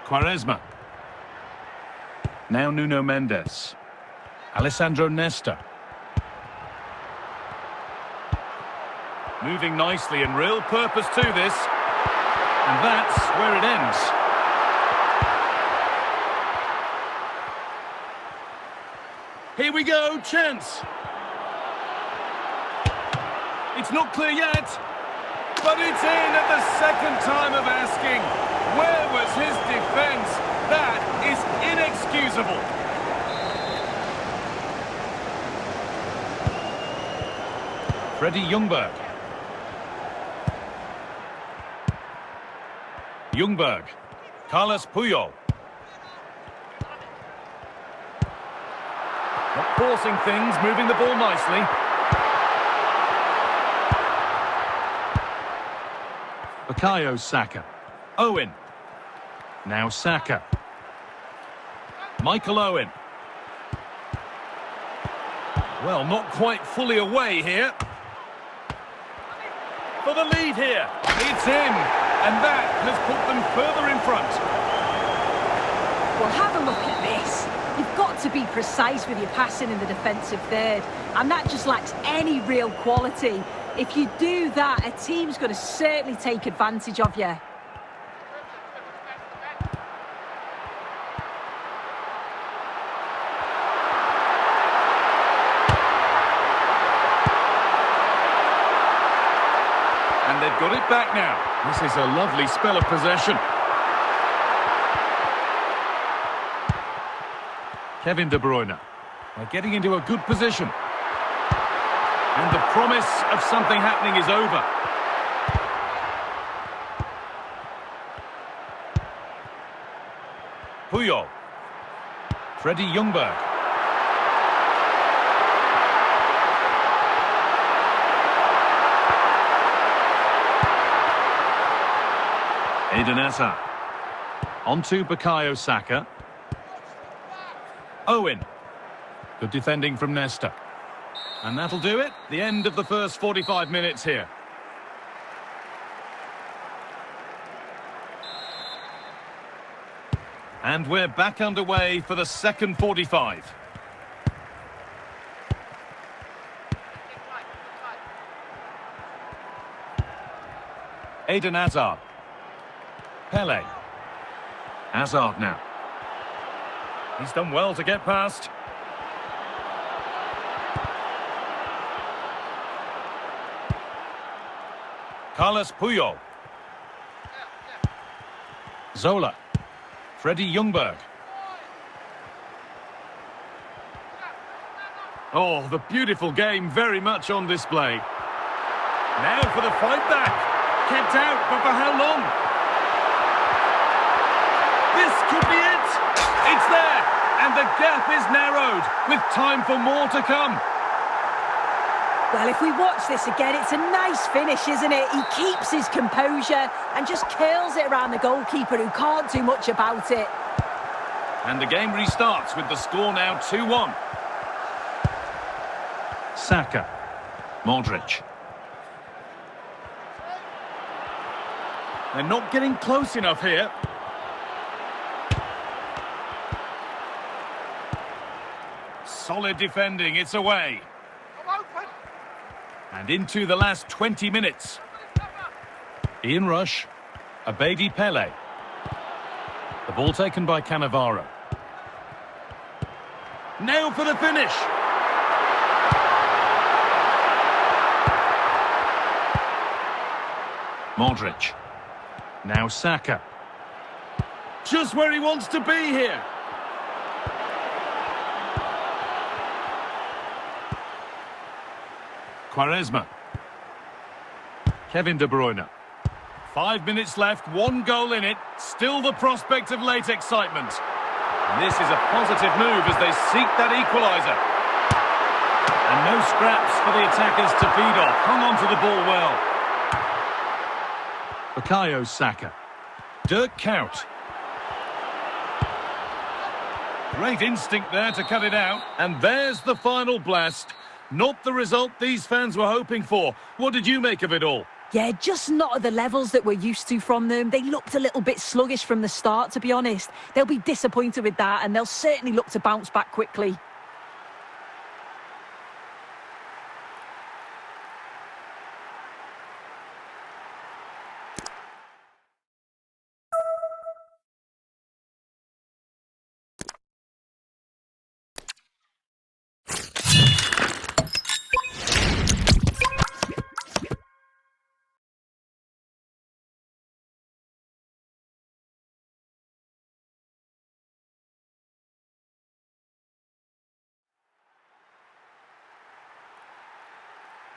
Quaresma. Now Nuno Mendes. Alessandro Nesta. Moving nicely and real purpose to this. And that's where it ends. Here we go, chance. It's not clear yet, but it's in at the second time of asking. Where was his defence? That is inexcusable. Freddie Ljungberg. Ljungberg. Carlos Puyol. Not forcing things, moving the ball nicely. Bukayo Saka. Owen. Now Saka. Michael Owen. Well, not quite fully away here. For the lead here. It's in. And that has put them further in front. Well, have a look at this. You've got to be precise with your passing in the defensive third. And that just lacks any real quality. If you do that, a team's going to certainly take advantage of you. And they've got it back now. This is a lovely spell of possession. Kevin De Bruyne. They're getting into a good position. And the promise of something happening is over. Puyol. Freddie Ljungberg. Eden Hazard. On to Bukayo Saka. Owen. Good defending from Nesta. And that'll do it. The end of the first 45 minutes here. And we're back underway for the second 45. Eden Hazard. Pele. Hazard now. He's done well to get past. Carlos Puyol. Zola. Freddie Ljungberg. Oh, the beautiful game very much on display. Now for the fight back. Kept out, but for how long? This could be it. It's there. And the gap is narrowed, with time for more to come. Well, if we watch this again, it's a nice finish, isn't it? He keeps his composure and just curls it around the goalkeeper, who can't do much about it. And the game restarts with the score now 2-1. Saka. Modric. They're not getting close enough here. Solid defending, it's away. And into the last 20 minutes. Ian Rush. Abedi Pele. The ball taken by Cannavaro. Now for the finish. Modric. Now Saka. Just where he wants to be here. Quaresma. Kevin De Bruyne. 5 minutes left, 1 goal in it. Still the prospect of late excitement. This is a positive move as they seek that equaliser. And no scraps for the attackers to feed off. Hung on to the ball well. Bukayo Saka. Dirk Kuyt. Great instinct there to cut it out. And there's the final blast. Not the result these fans were hoping for. What did you make of it all? Yeah, just not at the levels that we're used to from them. They looked a little bit sluggish from the start, to be honest. They'll be disappointed with that, and they'll certainly look to bounce back quickly.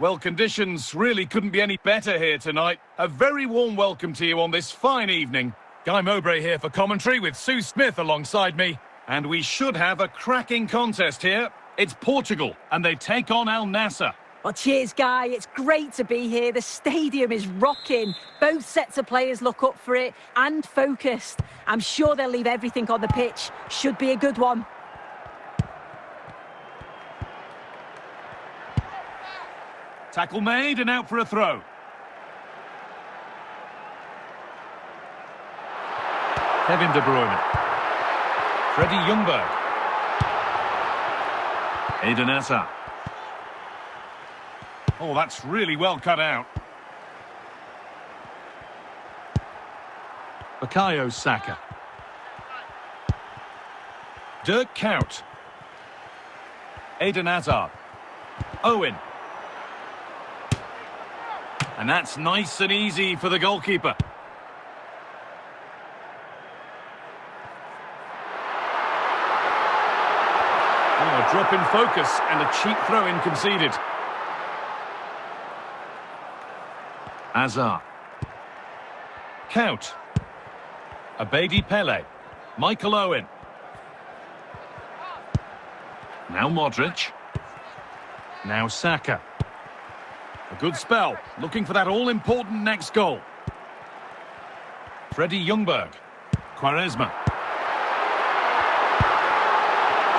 Well, conditions really couldn't be any better here tonight. A very warm welcome to you on this fine evening. Guy Mowbray here for commentary with Sue Smith alongside me. And we should have a cracking contest here. It's Portugal, and they take on Al Nassr. Well, cheers, Guy. It's great to be here. The stadium is rocking. Both sets of players look up for it and focused. I'm sure they'll leave everything on the pitch. Should be a good one. Tackle made and out for a throw. Kevin De Bruyne. Freddie Ljungberg. Eden Hazard. Oh, that's really well cut out. Bukayo Saka. Dirk Kuyt. Eden Hazard. Owen. And that's nice and easy for the goalkeeper. Oh, a drop in focus and a cheap throw-in conceded. Hazard. Kuyt. Abedi Pele. Michael Owen. Now Modric. Now Saka. A good spell, looking for that all-important next goal. Freddie Ljungberg. Quaresma.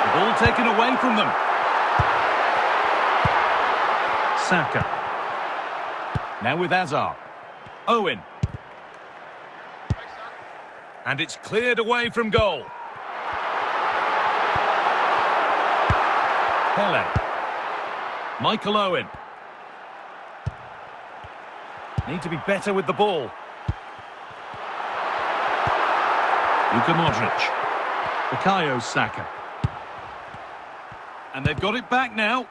The ball taken away from them. Saka. Now with Hazard. Owen. And it's cleared away from goal. Pele. Michael Owen. Need to be better with the ball. Luka Modric. Bukayo Saka. And they've got it back now.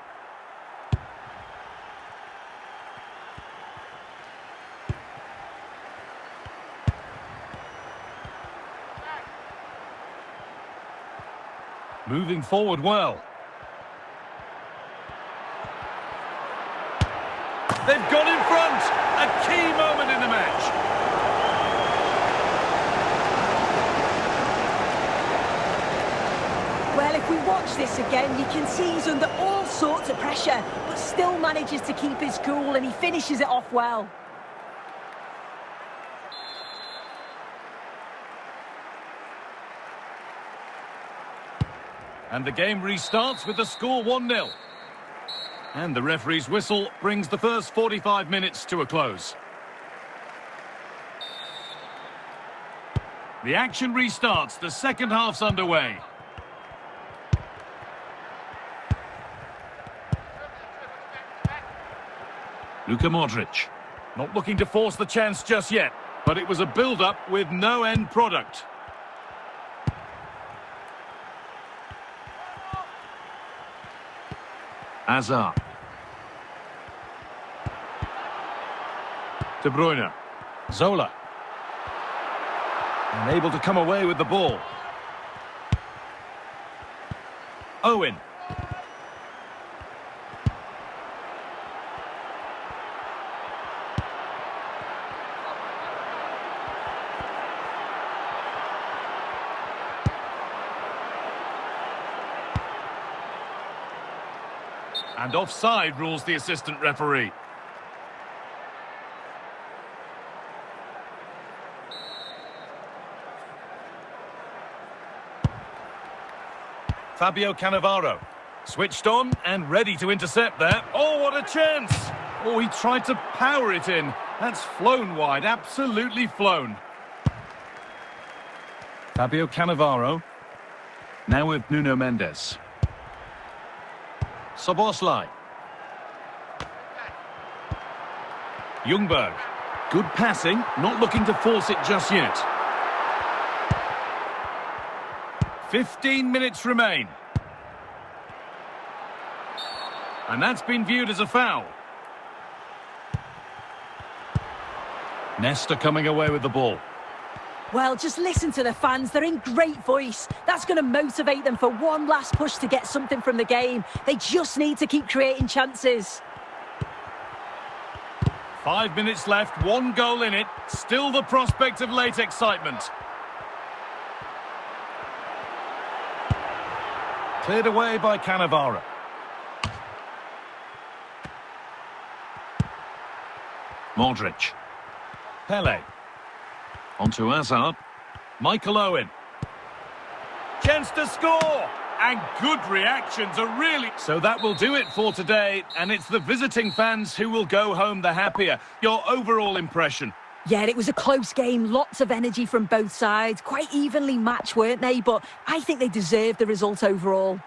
Moving forward well. They've got in front. A key moment in the match. Well, if we watch this again, you can see he's under all sorts of pressure, but still manages to keep his cool, and he finishes it off well. And the game restarts with the score 1-0. And the referee's whistle brings the first 45 minutes to a close. The action restarts. The second half's underway. Luka Modric. Not looking to force the chance just yet, but it was a build-up with no end product. Hazard. De Bruyne. Zola. And able to come away with the ball. Owen. And offside rules the assistant referee. Fabio Cannavaro. Switched on and ready to intercept there. Oh, what a chance! Oh, he tried to power it in. That's flown wide, absolutely flown. Fabio Cannavaro. Now with Nuno Mendes. Soboslai. Ljungberg. Good passing, not looking to force it just yet. 15 minutes remain. And that's been viewed as a foul. Nesta coming away with the ball. Well, just listen to the fans. They're in great voice. That's going to motivate them for one last push to get something from the game. They just need to keep creating chances. 5 minutes left, 1 goal in it. Still the prospect of late excitement. Cleared away by Cannavaro. Modric. Pele. Onto Hazard. Michael Owen. Chance to score! And good reactions are really... So that will do it for today, and it's the visiting fans who will go home the happier. Your overall impression? Yeah, it was a close game, lots of energy from both sides, quite evenly matched, weren't they? But I think they deserved the result overall.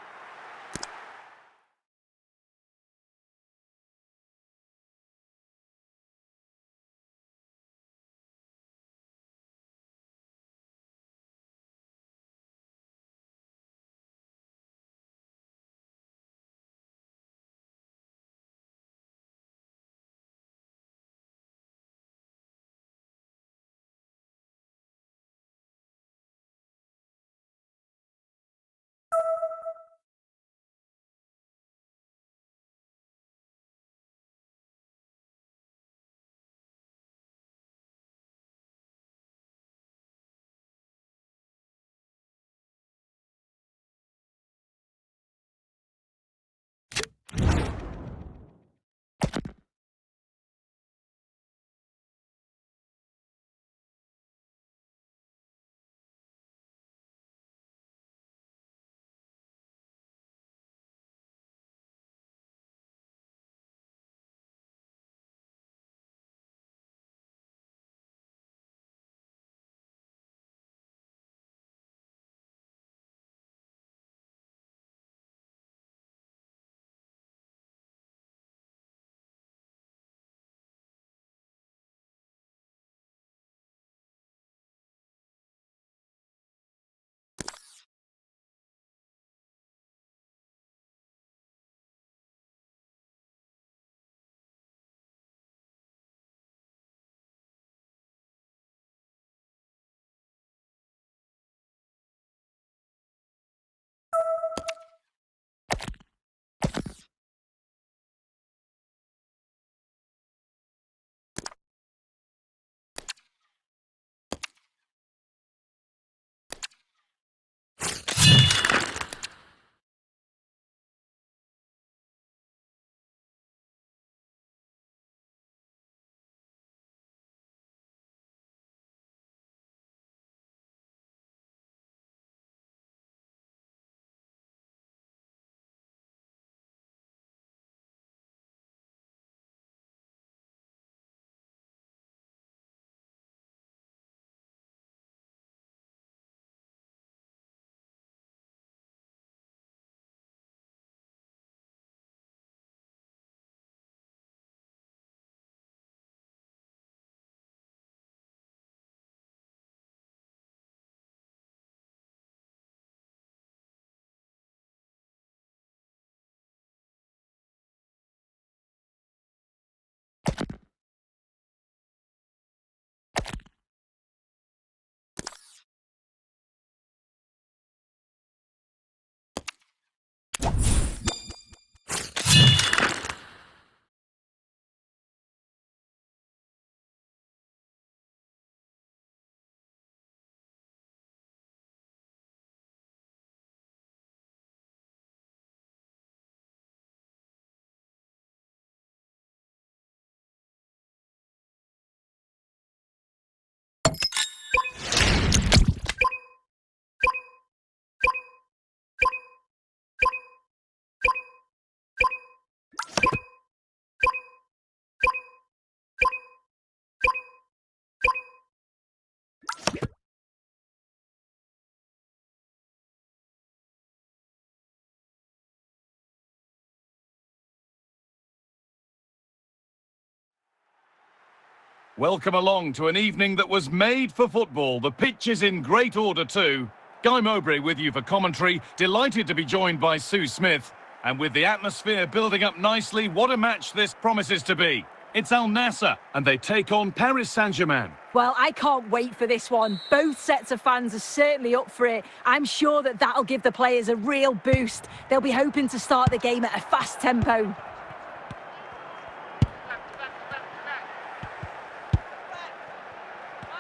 Welcome along to an evening that was made for football. The pitch is in great order too. Guy Mowbray with you for commentary. Delighted to be joined by Sue Smith. And with the atmosphere building up nicely, what a match this promises to be. It's Al Nassr, and they take on Paris Saint-Germain. Well, I can't wait for this one. Both sets of fans are certainly up for it. I'm sure that that'll give the players a real boost. They'll be hoping to start the game at a fast tempo.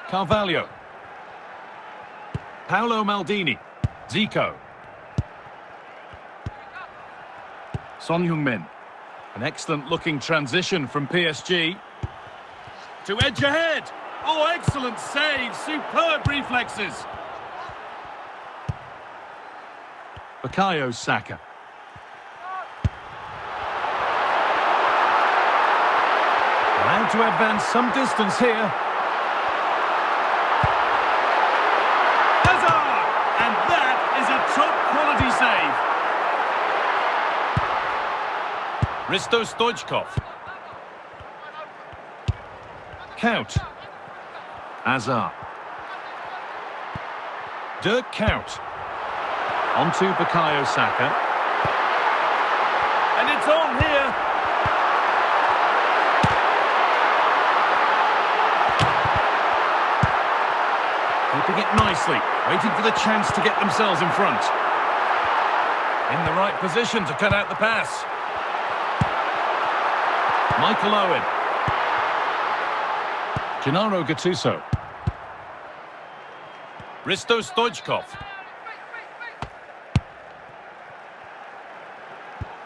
Carvalho. Paolo Maldini. Zico. Son Heung-min. An excellent-looking transition from PSG. To edge ahead. Oh, excellent save. Superb reflexes. Bukayo Saka. Allowed to advance some distance here. And that is a top-quality save. Risto Stoichkov. Kuyt. Hazard. Dirk Kuyt. Onto Bukayo Saka. And it's on here. Keeping it nicely, waiting for the chance to get themselves in front. In the right position to cut out the pass. Michael Owen. Gennaro Gattuso. Risto Stoichkov.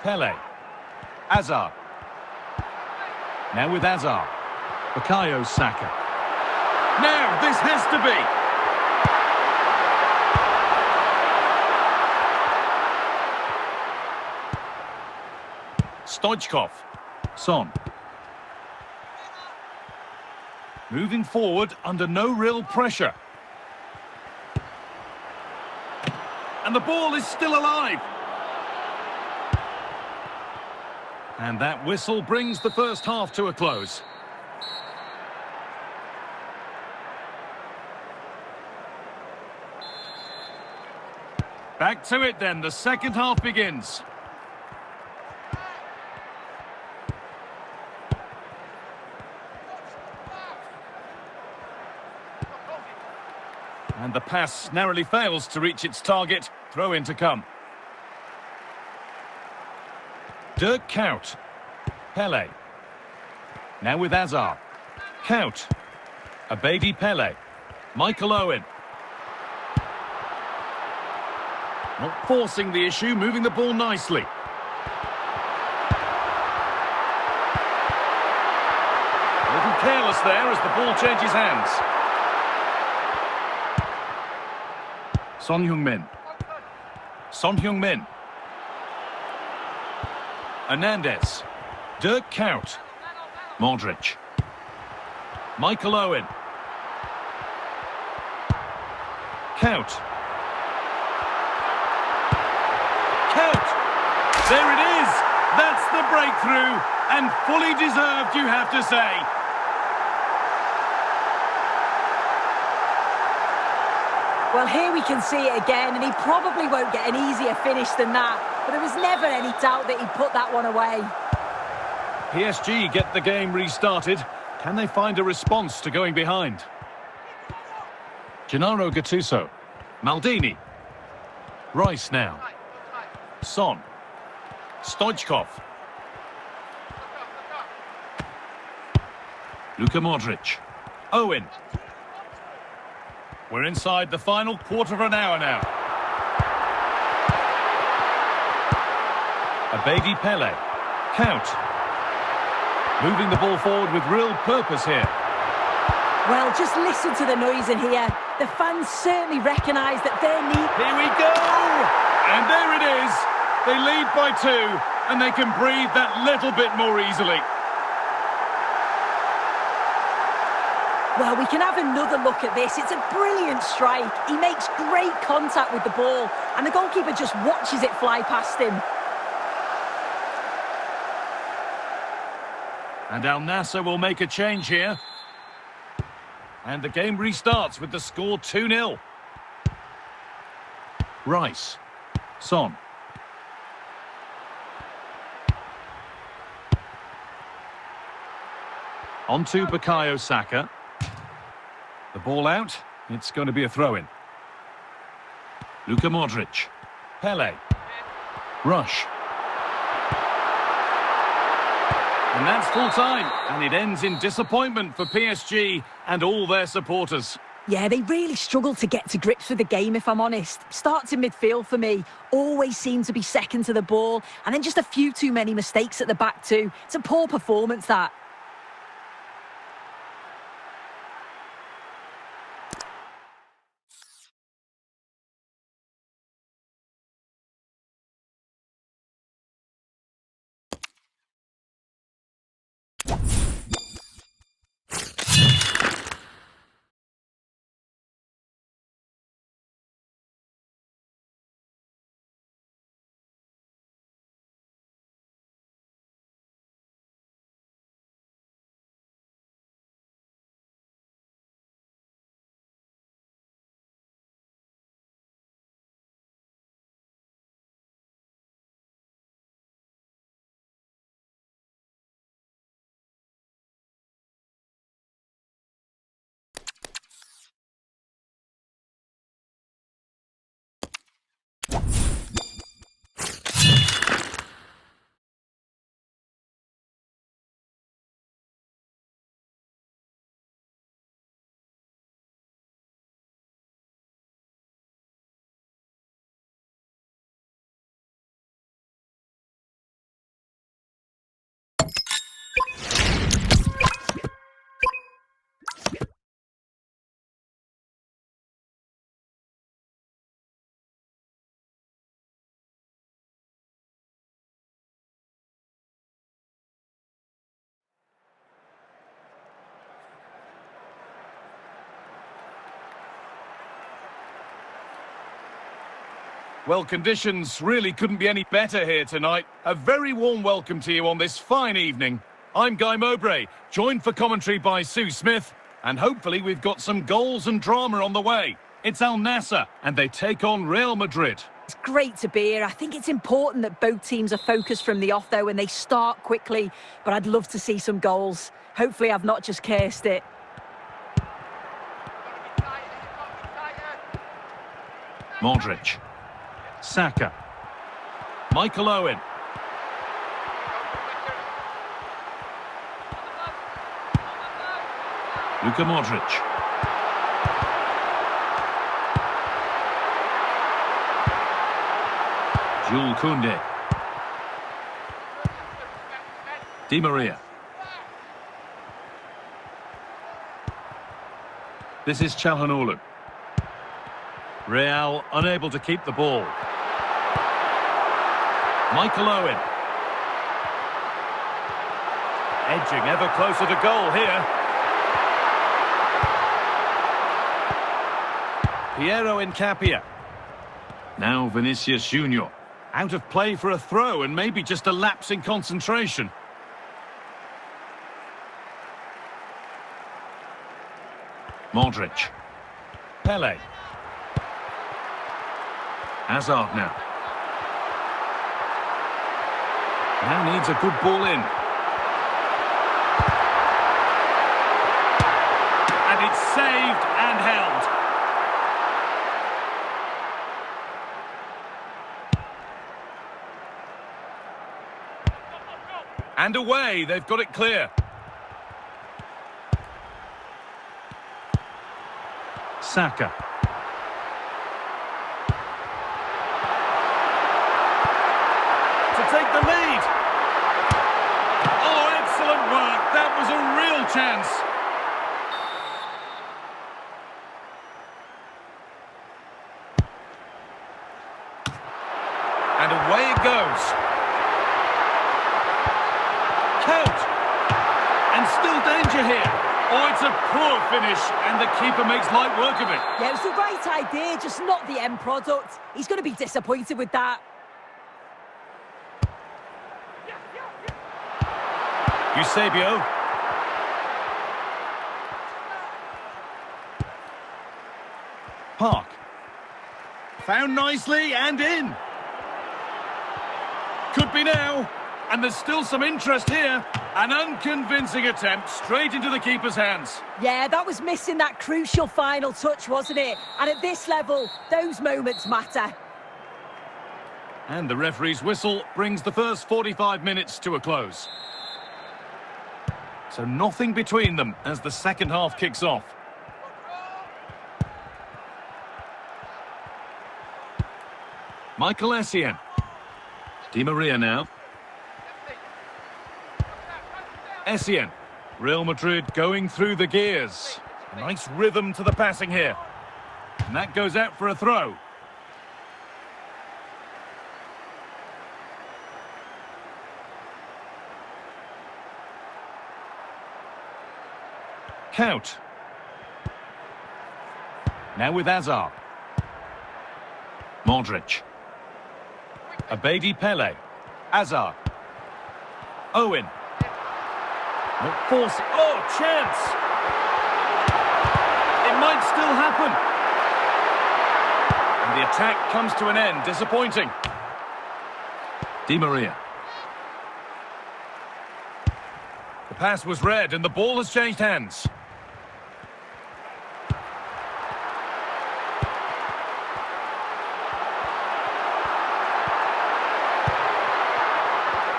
Pele. Hazard. Now with Hazard. Bukayo Saka. Now this has to be. Stoichkov. Son. Moving forward under no real pressure. And the ball is still alive. And that whistle brings the first half to a close. Back to it then, the second half begins. And the pass narrowly fails to reach its target. Throw in to come. Dirk Kuyt. Pele. Now with Hazard. Kuyt. Abedi Pele. Michael Owen. Not forcing the issue, moving the ball nicely. A little careless there as the ball changes hands. Son Heung-min. Son Heung-min. Hernandez. Dirk Kuyt. Modric. Michael Owen. Kuyt. Kuyt. There it is. That's the breakthrough. And fully deserved, you have to say. Well, here we can see it again, and he probably won't get an easier finish than that. But there was never any doubt that he'd put that one away. PSG get the game restarted. Can they find a response to going behind? Gennaro Gattuso. Maldini. Rice now. Son. Stoichkov. Luka Modric. Owen. We're inside the final quarter of an hour now. Abedi Pele. Kuyt. Moving the ball forward with real purpose here. Well, just listen to the noise in here. The fans certainly recognise that their need... Here we go! And there it is. They lead by 2, and they can breathe that little bit more easily. Well, we can have another look at this. It's a brilliant strike. He makes great contact with the ball, and the goalkeeper just watches it fly past him. And Al Nassr will make a change here. And the game restarts with the score 2-0. Rice. Son. On to Bukayo Saka. The ball out. It's going to be a throw-in. Luka Modric. Pele. Rush. And that's full-time. And it ends in disappointment for PSG and all their supporters. Yeah, they really struggled to get to grips with the game, if I'm honest. Starts in midfield for me. Always seem to be second to the ball. And then just a few too many mistakes at the back too. It's a poor performance, that. Well, conditions really couldn't be any better here tonight. A very warm welcome to you on this fine evening. I'm Guy Mowbray, joined for commentary by Sue Smith, and hopefully we've got some goals and drama on the way. It's Al Nassr, and they take on Real Madrid. It's great to be here. I think it's important that both teams are focused from the off, though, and they start quickly. But I'd love to see some goals. Hopefully I've not just cursed it. Modric. Saka. Michael Owen. Luka Modric. Jules Koundé. Di Maria. This is Çalhanoğlu. Real unable to keep the ball. Michael Owen. Edging ever closer to goal here. Piero Incapia. Now Vinicius Junior. Out of play for a throw and maybe just a lapse in concentration. Modric. Pele. Hazard now. Now needs a good ball in. And it's saved and held. And away, they've got it clear. Saka. To take the lead. Oh, excellent work. That was a real chance. And away it goes. Count. And still danger here. Oh, it's a poor finish, and the keeper makes light work of it. Yeah, it was the right idea, just not the end product. He's going to be disappointed with that. Eusebio. Park. Found nicely and in. Could be now. And there's still some interest here. An unconvincing attempt straight into the keeper's hands. Yeah, that was missing that crucial final touch, wasn't it? And at this level, those moments matter. And the referee's whistle brings the first 45 minutes to a close. So nothing between them as the second half kicks off. Michael Essien. Di Maria now. Essien. Real Madrid going through the gears. Nice rhythm to the passing here. And that goes out for a throw. Count. Now with Hazard. Modric. Abedi Pele. Hazard. Owen. Not force. Oh, chance! It might still happen. And the attack comes to an end. Disappointing. Di Maria. The pass was read and the ball has changed hands.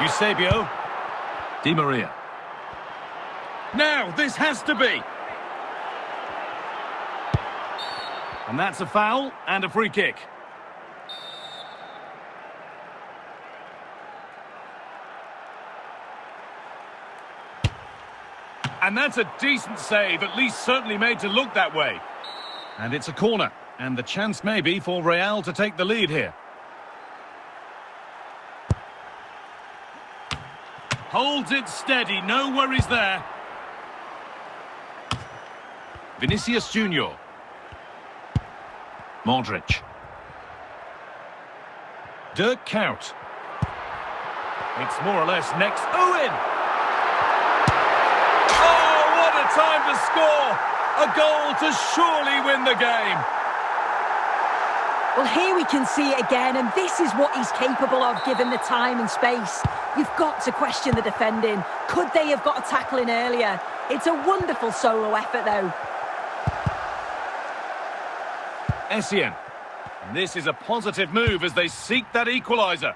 Eusebio. Di Maria. Now, this has to be. And that's a foul and a free kick. And that's a decent save, at least certainly made to look that way. And it's a corner, and the chance may be for Real to take the lead here. Holds it steady, no worries there. Vinicius Junior. Modric. Dirk Kuyt. It's more or less next. Owen! Oh, what a time to score! A goal to surely win the game. Well, here we can see it again, and this is what he's capable of given the time and space. You've got to question the defending. Could they have got a tackle in earlier? It's a wonderful solo effort, though. Essien. And this is a positive move as they seek that equaliser.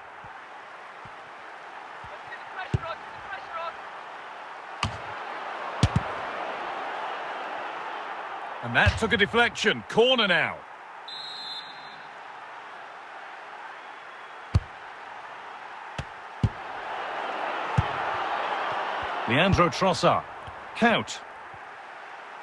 And that took a deflection. Corner now. Leandro Trossard. Kuyt.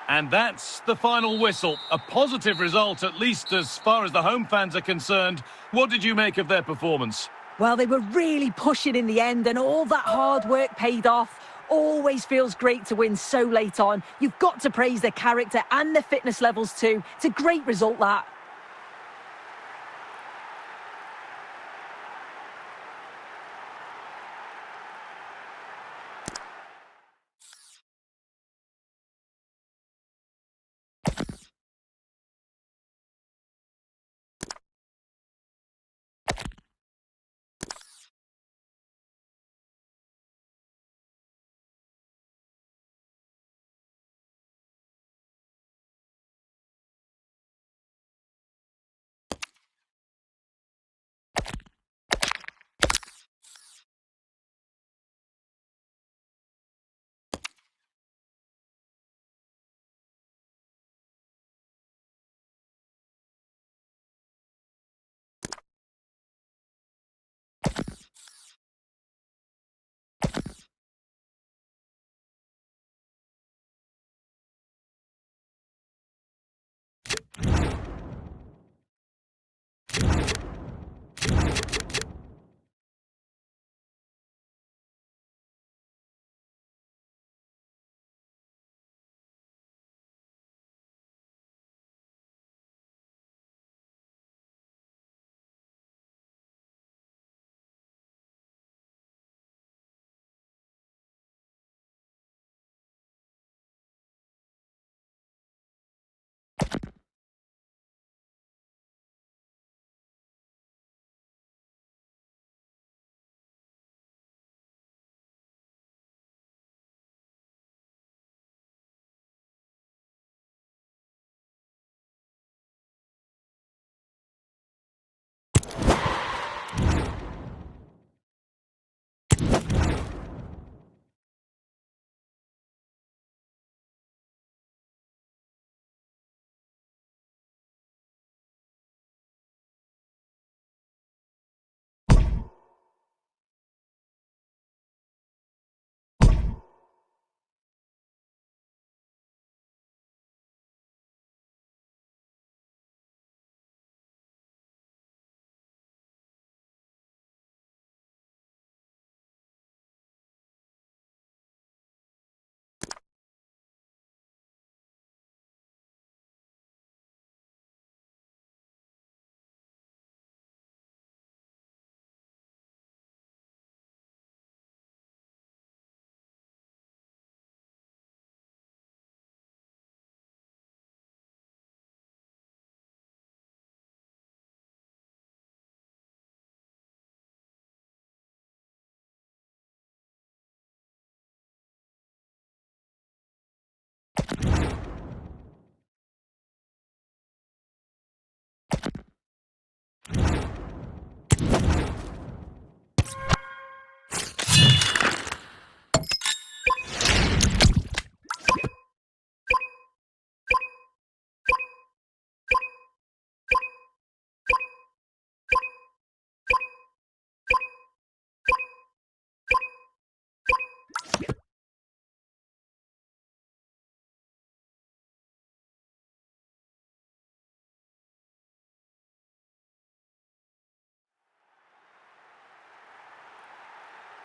And that's the final whistle. A positive result, at least as far as the home fans are concerned. What did you make of their performance? Well, they were really pushing in the end, and all that hard work paid off. Always feels great to win so late on. You've got to praise their character and their fitness levels too. It's a great result, that.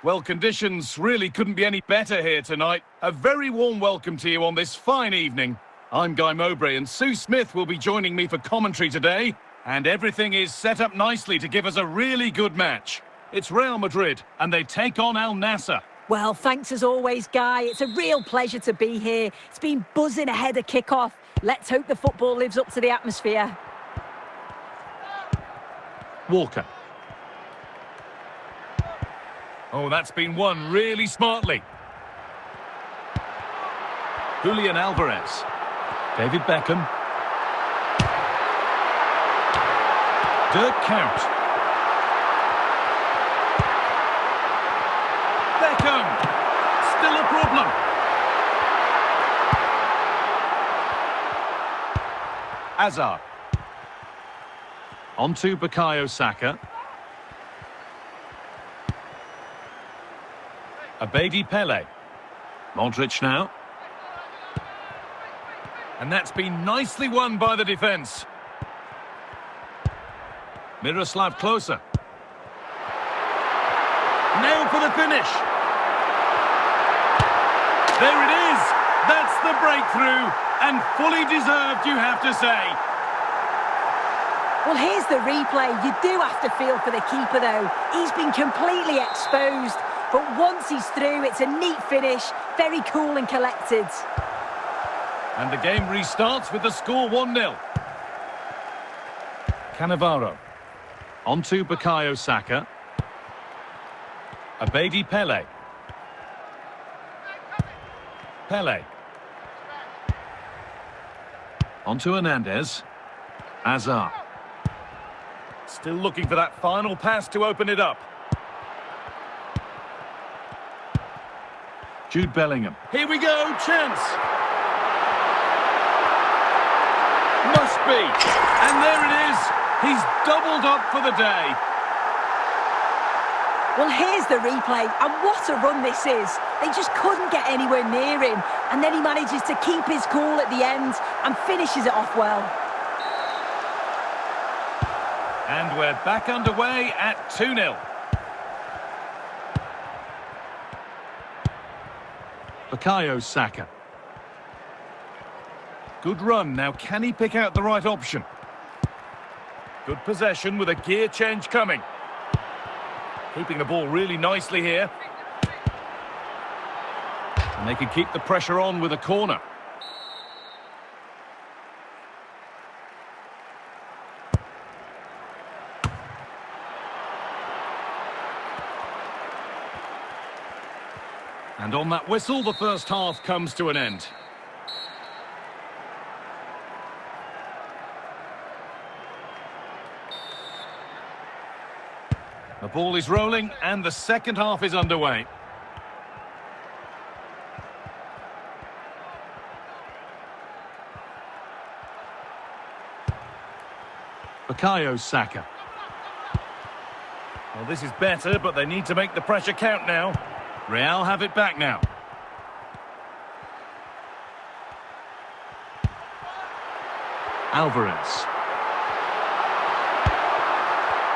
Well, conditions really couldn't be any better here tonight. A very warm welcome to you on this fine evening. I'm Guy Mowbray, and Sue Smith will be joining me for commentary today. And everything is set up nicely to give us a really good match. It's Real Madrid, and they take on Al Nassr. Well, thanks as always, Guy. It's a real pleasure to be here. It's been buzzing ahead of kick-off. Let's hope the football lives up to the atmosphere. Walker. Oh, that's been won really smartly. Julian Alvarez. David Beckham. Dirk Kuyt. Beckham. Still a problem. Hazard. On to Bukayo Saka. Abedi Pele. Modric now. And that's been nicely won by the defence. Miroslav Klose. Now for the finish. There it is. That's the breakthrough. And fully deserved, you have to say. Well, here's the replay. You do have to feel for the keeper, though. He's been completely exposed. But once he's through, it's a neat finish. Very cool and collected. And the game restarts with the score 1-0. Cannavaro. On to Bukayo Saka. Abedi Pele. Pele. On to Hernandez. Hazard. Still looking for that final pass to open it up. Jude Bellingham. Here we go, chance. Must be. And there it is. He's doubled up for the day. Well, here's the replay, and what a run this is. They just couldn't get anywhere near him, and then he manages to keep his cool at the end and finishes it off well. And we're back underway at 2-0. Bukayo Saka. Good run. Now, can he pick out the right option? Good possession with a gear change coming. Keeping the ball really nicely here. And they can keep the pressure on with a corner. And on that whistle, the first half comes to an end. The ball is rolling and the second half is underway. Bukayo Saka. Well, this is better, but they need to make the pressure count now. Real have it back now. Alvarez.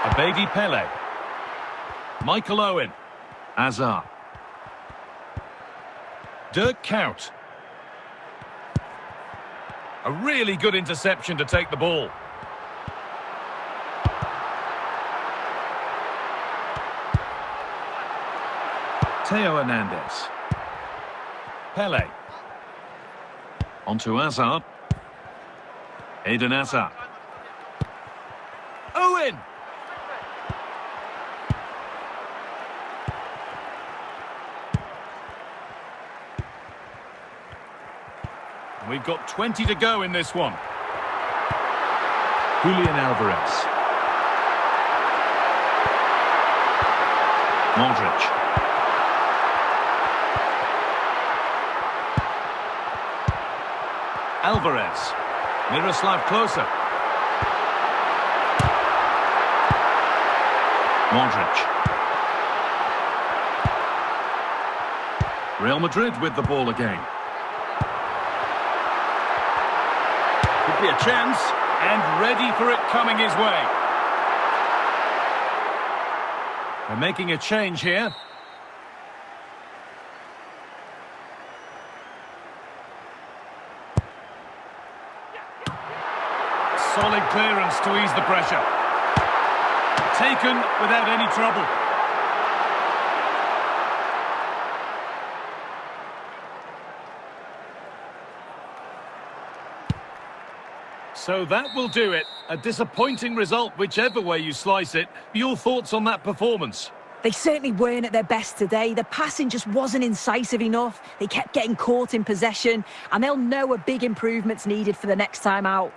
Abedi Pele. Michael Owen. Hazard. Dirk Kuyt. A really good interception to take the ball. Theo Hernandez. Pele. On to Hazard. Eden Hazard. Owen! We've got 20 to go in this one. Julian Alvarez. Modric. Alvarez. Miroslav Klose. Modric. Real Madrid with the ball again. Could be a chance, and ready for it coming his way. They're making a change here. Solid clearance to ease the pressure. Taken without any trouble. So that will do it. A disappointing result, whichever way you slice it. Your thoughts on that performance? They certainly weren't at their best today. The passing just wasn't incisive enough. They kept getting caught in possession, and they'll know a big improvement's needed for the next time out.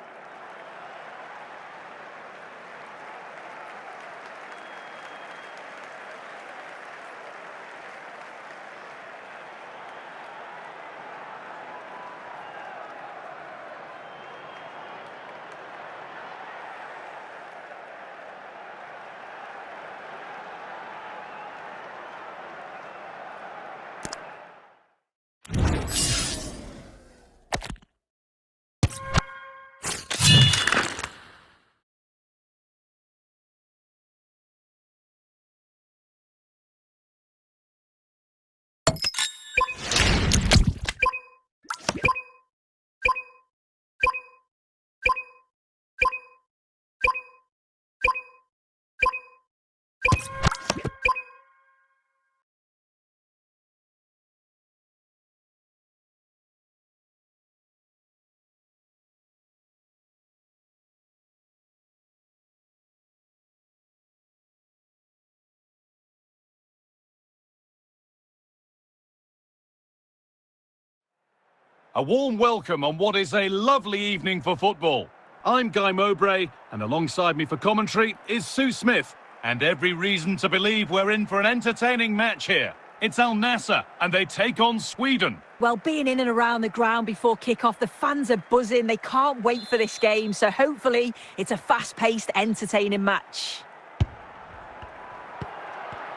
A warm welcome on what is a lovely evening for football. I'm Guy Mowbray, and alongside me for commentary is Sue Smith. And every reason to believe we're in for an entertaining match here. It's Al Nassr, and they take on Sweden. Well, being in and around the ground before kick-off, the fans are buzzing. They can't wait for this game, so hopefully it's a fast-paced, entertaining match.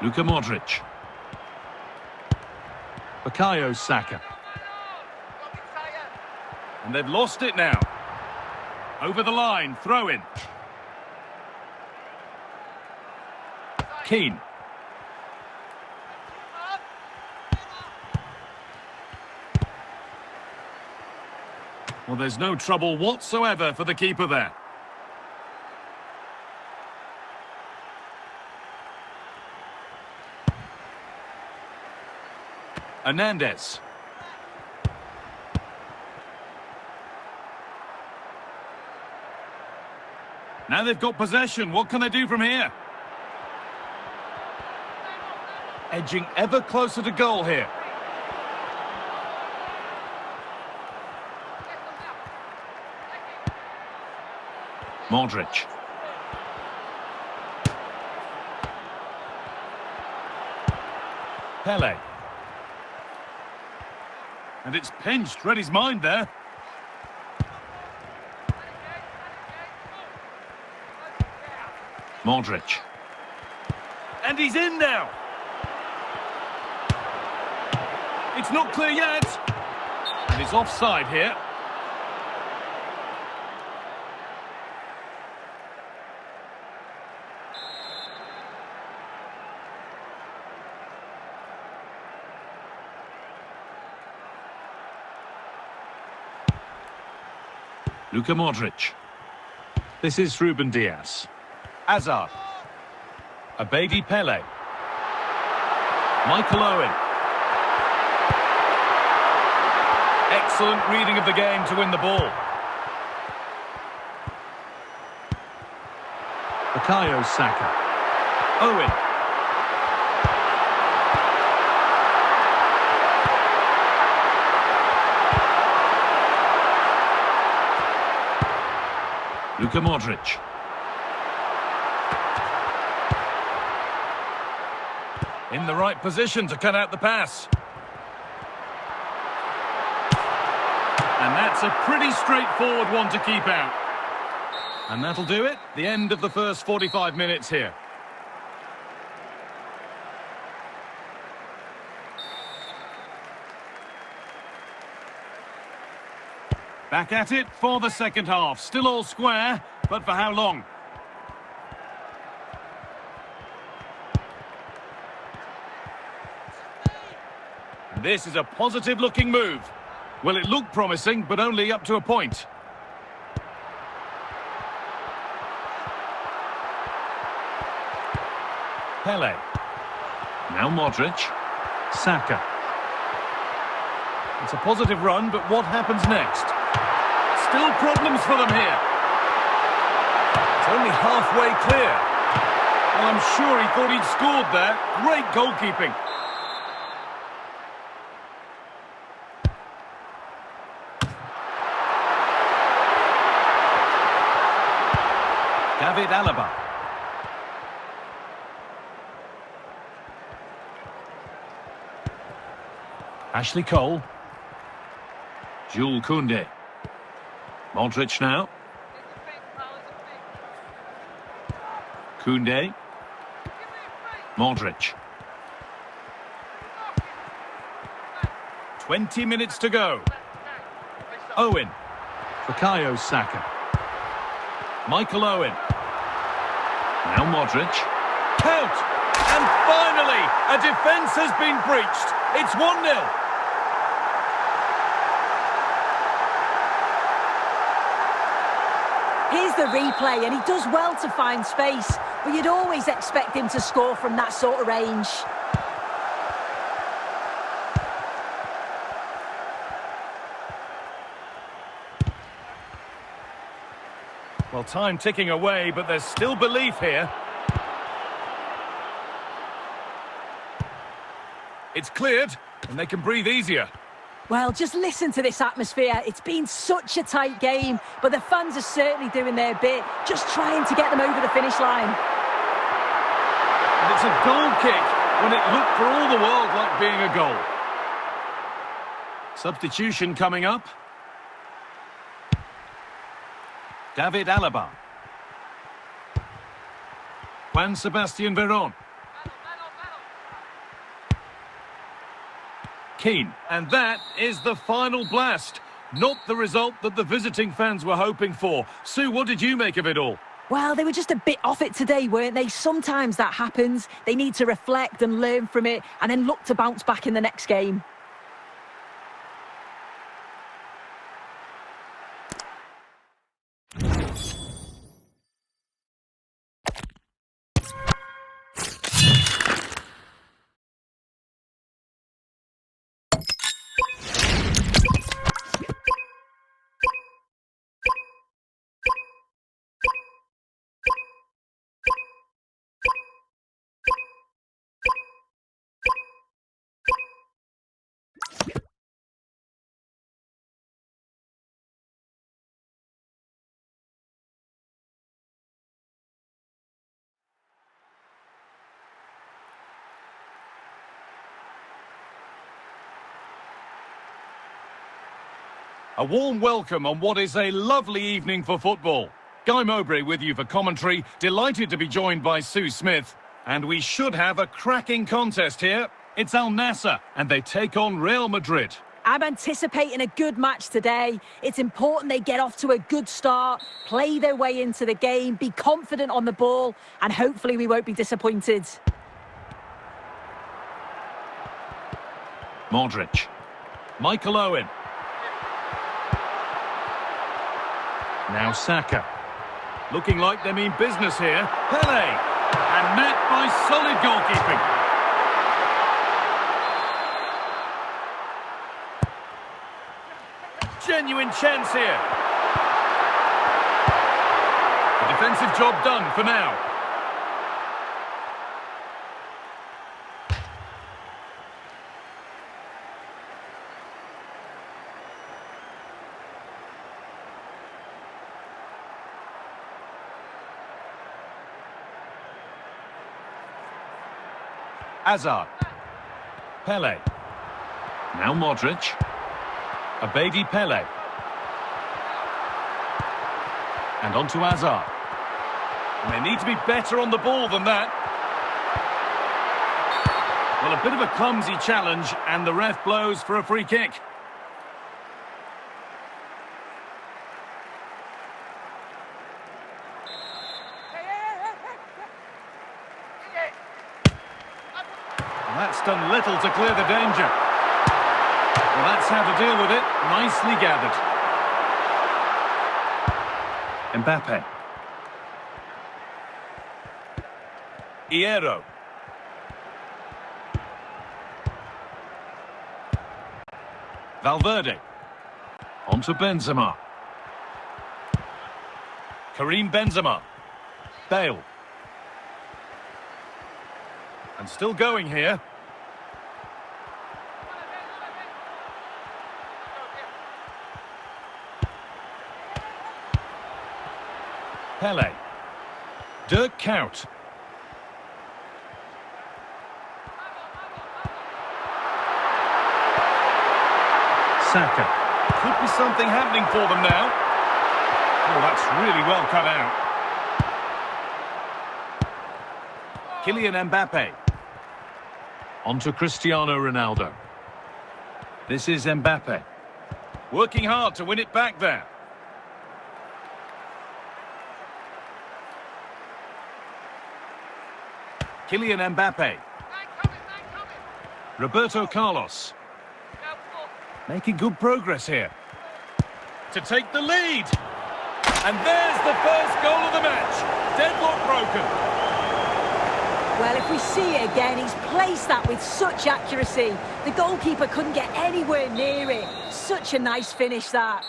Luka Modric. Bukayo Saka. And they've lost it now. Over the line, throw in. Keane. Well, there's no trouble whatsoever for the keeper there. Hernandez. Now they've got possession. What can they do from here? Edging ever closer to goal here. Modric. Pele. And it's pinched. Read his mind there. Modric. And he's in now. It's not clear yet. And he's offside here. Luka Modric. This is Ruben Diaz. Hazard. Abedi Pele. Michael Owen. Excellent reading of the game to win the ball. Bukayo Saka. Owen. Luka Modric. In the right position to cut out the pass. And that's a pretty straightforward one to keep out. And that'll do it. The end of the first 45 minutes here. Back at it for the second half. Still all square, but for how long? This is a positive-looking move. Well, it looked promising, but only up to a point. Pele. Now Modric. Saka. It's a positive run, but what happens next? Still problems for them here. It's only halfway clear. Well, I'm sure he thought he'd scored there. Great goalkeeping. David Alaba. Ashley Cole. Jules Koundé. Modric now. Koundé. Modric. 20 minutes to go. Owen. Bukayo Saka. Michael Owen. Now Modric. Count! And finally, a defence has been breached. It's 1-0. Here's the replay, and he does well to find space, but you'd always expect him to score from that sort of range. Well, time ticking away, but there's still belief here. It's cleared, and they can breathe easier. Well, just listen to this atmosphere. It's been such a tight game, but the fans are certainly doing their bit, just trying to get them over the finish line. And it's a goal kick when it looked for all the world like being a goal. Substitution coming up. David Alaba. Juan Sebastian Veron. Keane. And that is the final blast. Not the result that the visiting fans were hoping for. Sue, what did you make of it all? Well, they were just a bit off it today, weren't they? Sometimes that happens. They need to reflect and learn from it and then look to bounce back in the next game. A warm welcome on what is a lovely evening for football. Guy Mowbray with you for commentary. Delighted to be joined by Sue Smith. And we should have a cracking contest here. It's Al Nassr, and they take on Real Madrid. I'm anticipating a good match today. It's important they get off to a good start, play their way into the game, be confident on the ball, and hopefully we won't be disappointed. Modric. Michael Owen. Now Saka. Looking like they mean business here. Pele. And met by solid goalkeeping. Genuine chance here. The defensive job done for now. Hazard. Pele. Now Modric. Abedi Pele. And on to Hazard. And they need to be better on the ball than that. Well, a bit of a clumsy challenge, and the ref blows for a free kick. That's done little to clear the danger. Well, that's how to deal with it. Nicely gathered. Mbappe. Hierro. Valverde. On to Benzema. Karim Benzema. Bale. And still going here. Pele. Dirk Kuyt. Saka. Could be something happening for them now. Oh, that's really well cut out. Kylian Mbappe. On to Cristiano Ronaldo. This is Mbappe. Working hard to win it back there. Kylian Mbappe. Roberto Carlos. Making good progress here. To take the lead. And there's the first goal of the match. Deadlock broken. Well, if we see it again, he's placed that with such accuracy. The goalkeeper couldn't get anywhere near it. Such a nice finish, that.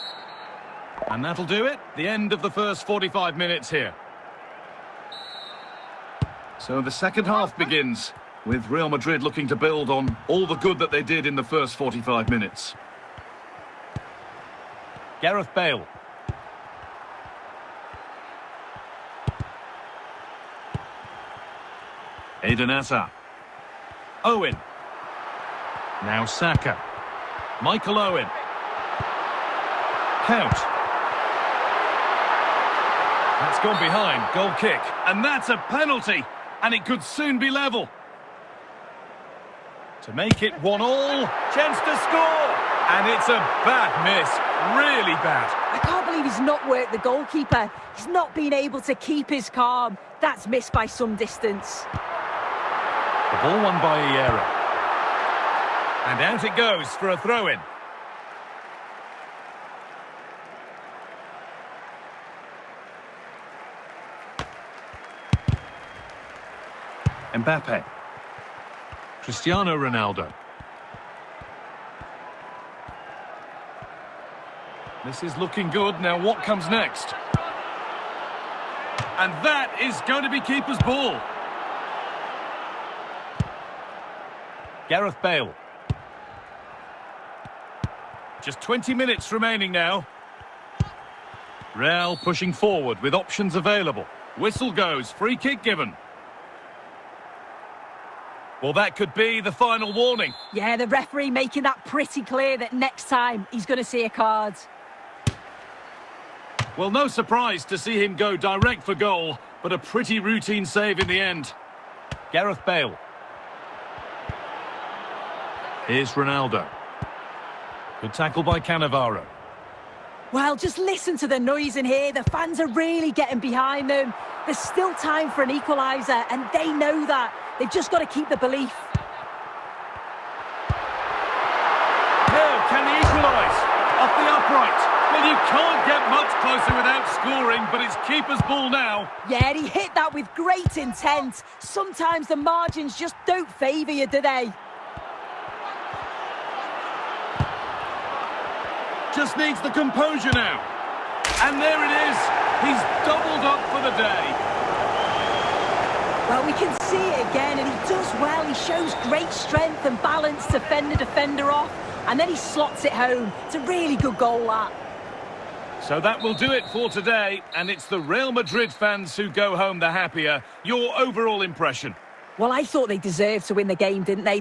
And that'll do it. The end of the first 45 minutes here. So the second half begins, with Real Madrid looking to build on all the good that they did in the first 45 minutes. Gareth Bale. Eden Hazard. Owen. Now Saka. Michael Owen. Kuyt. That's gone behind. Goal kick. And that's a penalty. And it could soon be level. To make it 1-1. Chance to score. And it's a bad miss. Really bad. I can't believe he's not worked the goalkeeper. He's not been able to keep his calm. That's missed by some distance. The ball won by Iera. And out it goes for a throw-in. Mbappe. Cristiano Ronaldo. This is looking good. Now what comes next? And that is going to be keeper's ball. Gareth Bale. Just 20 minutes remaining now. Real pushing forward with options available. Whistle goes, free kick given. Well, that could be the final warning. Yeah, the referee making that pretty clear that next time he's going to see a card. Well, no surprise to see him go direct for goal, but a pretty routine save in the end. Gareth Bale. Here's Ronaldo. Good tackle by Cannavaro. Well, just listen to the noise in here. The fans are really getting behind them. There's still time for an equaliser, and they know that. They've just got to keep the belief. Now, can they equalise? Off the upright. Well, you can't get much closer without scoring, but it's keeper's ball now. Yeah, he hit that with great intent. Sometimes the margins just don't favour you, do they? Just needs the composure now. And there it is. He's doubled up for the day. Well, we can see it again, and he does well. He shows great strength and balance to fend the defender off, and then he slots it home. It's a really good goal, that. So that will do it for today, and it's the Real Madrid fans who go home the happier. Your overall impression? Well, I thought they deserved to win the game, didn't they?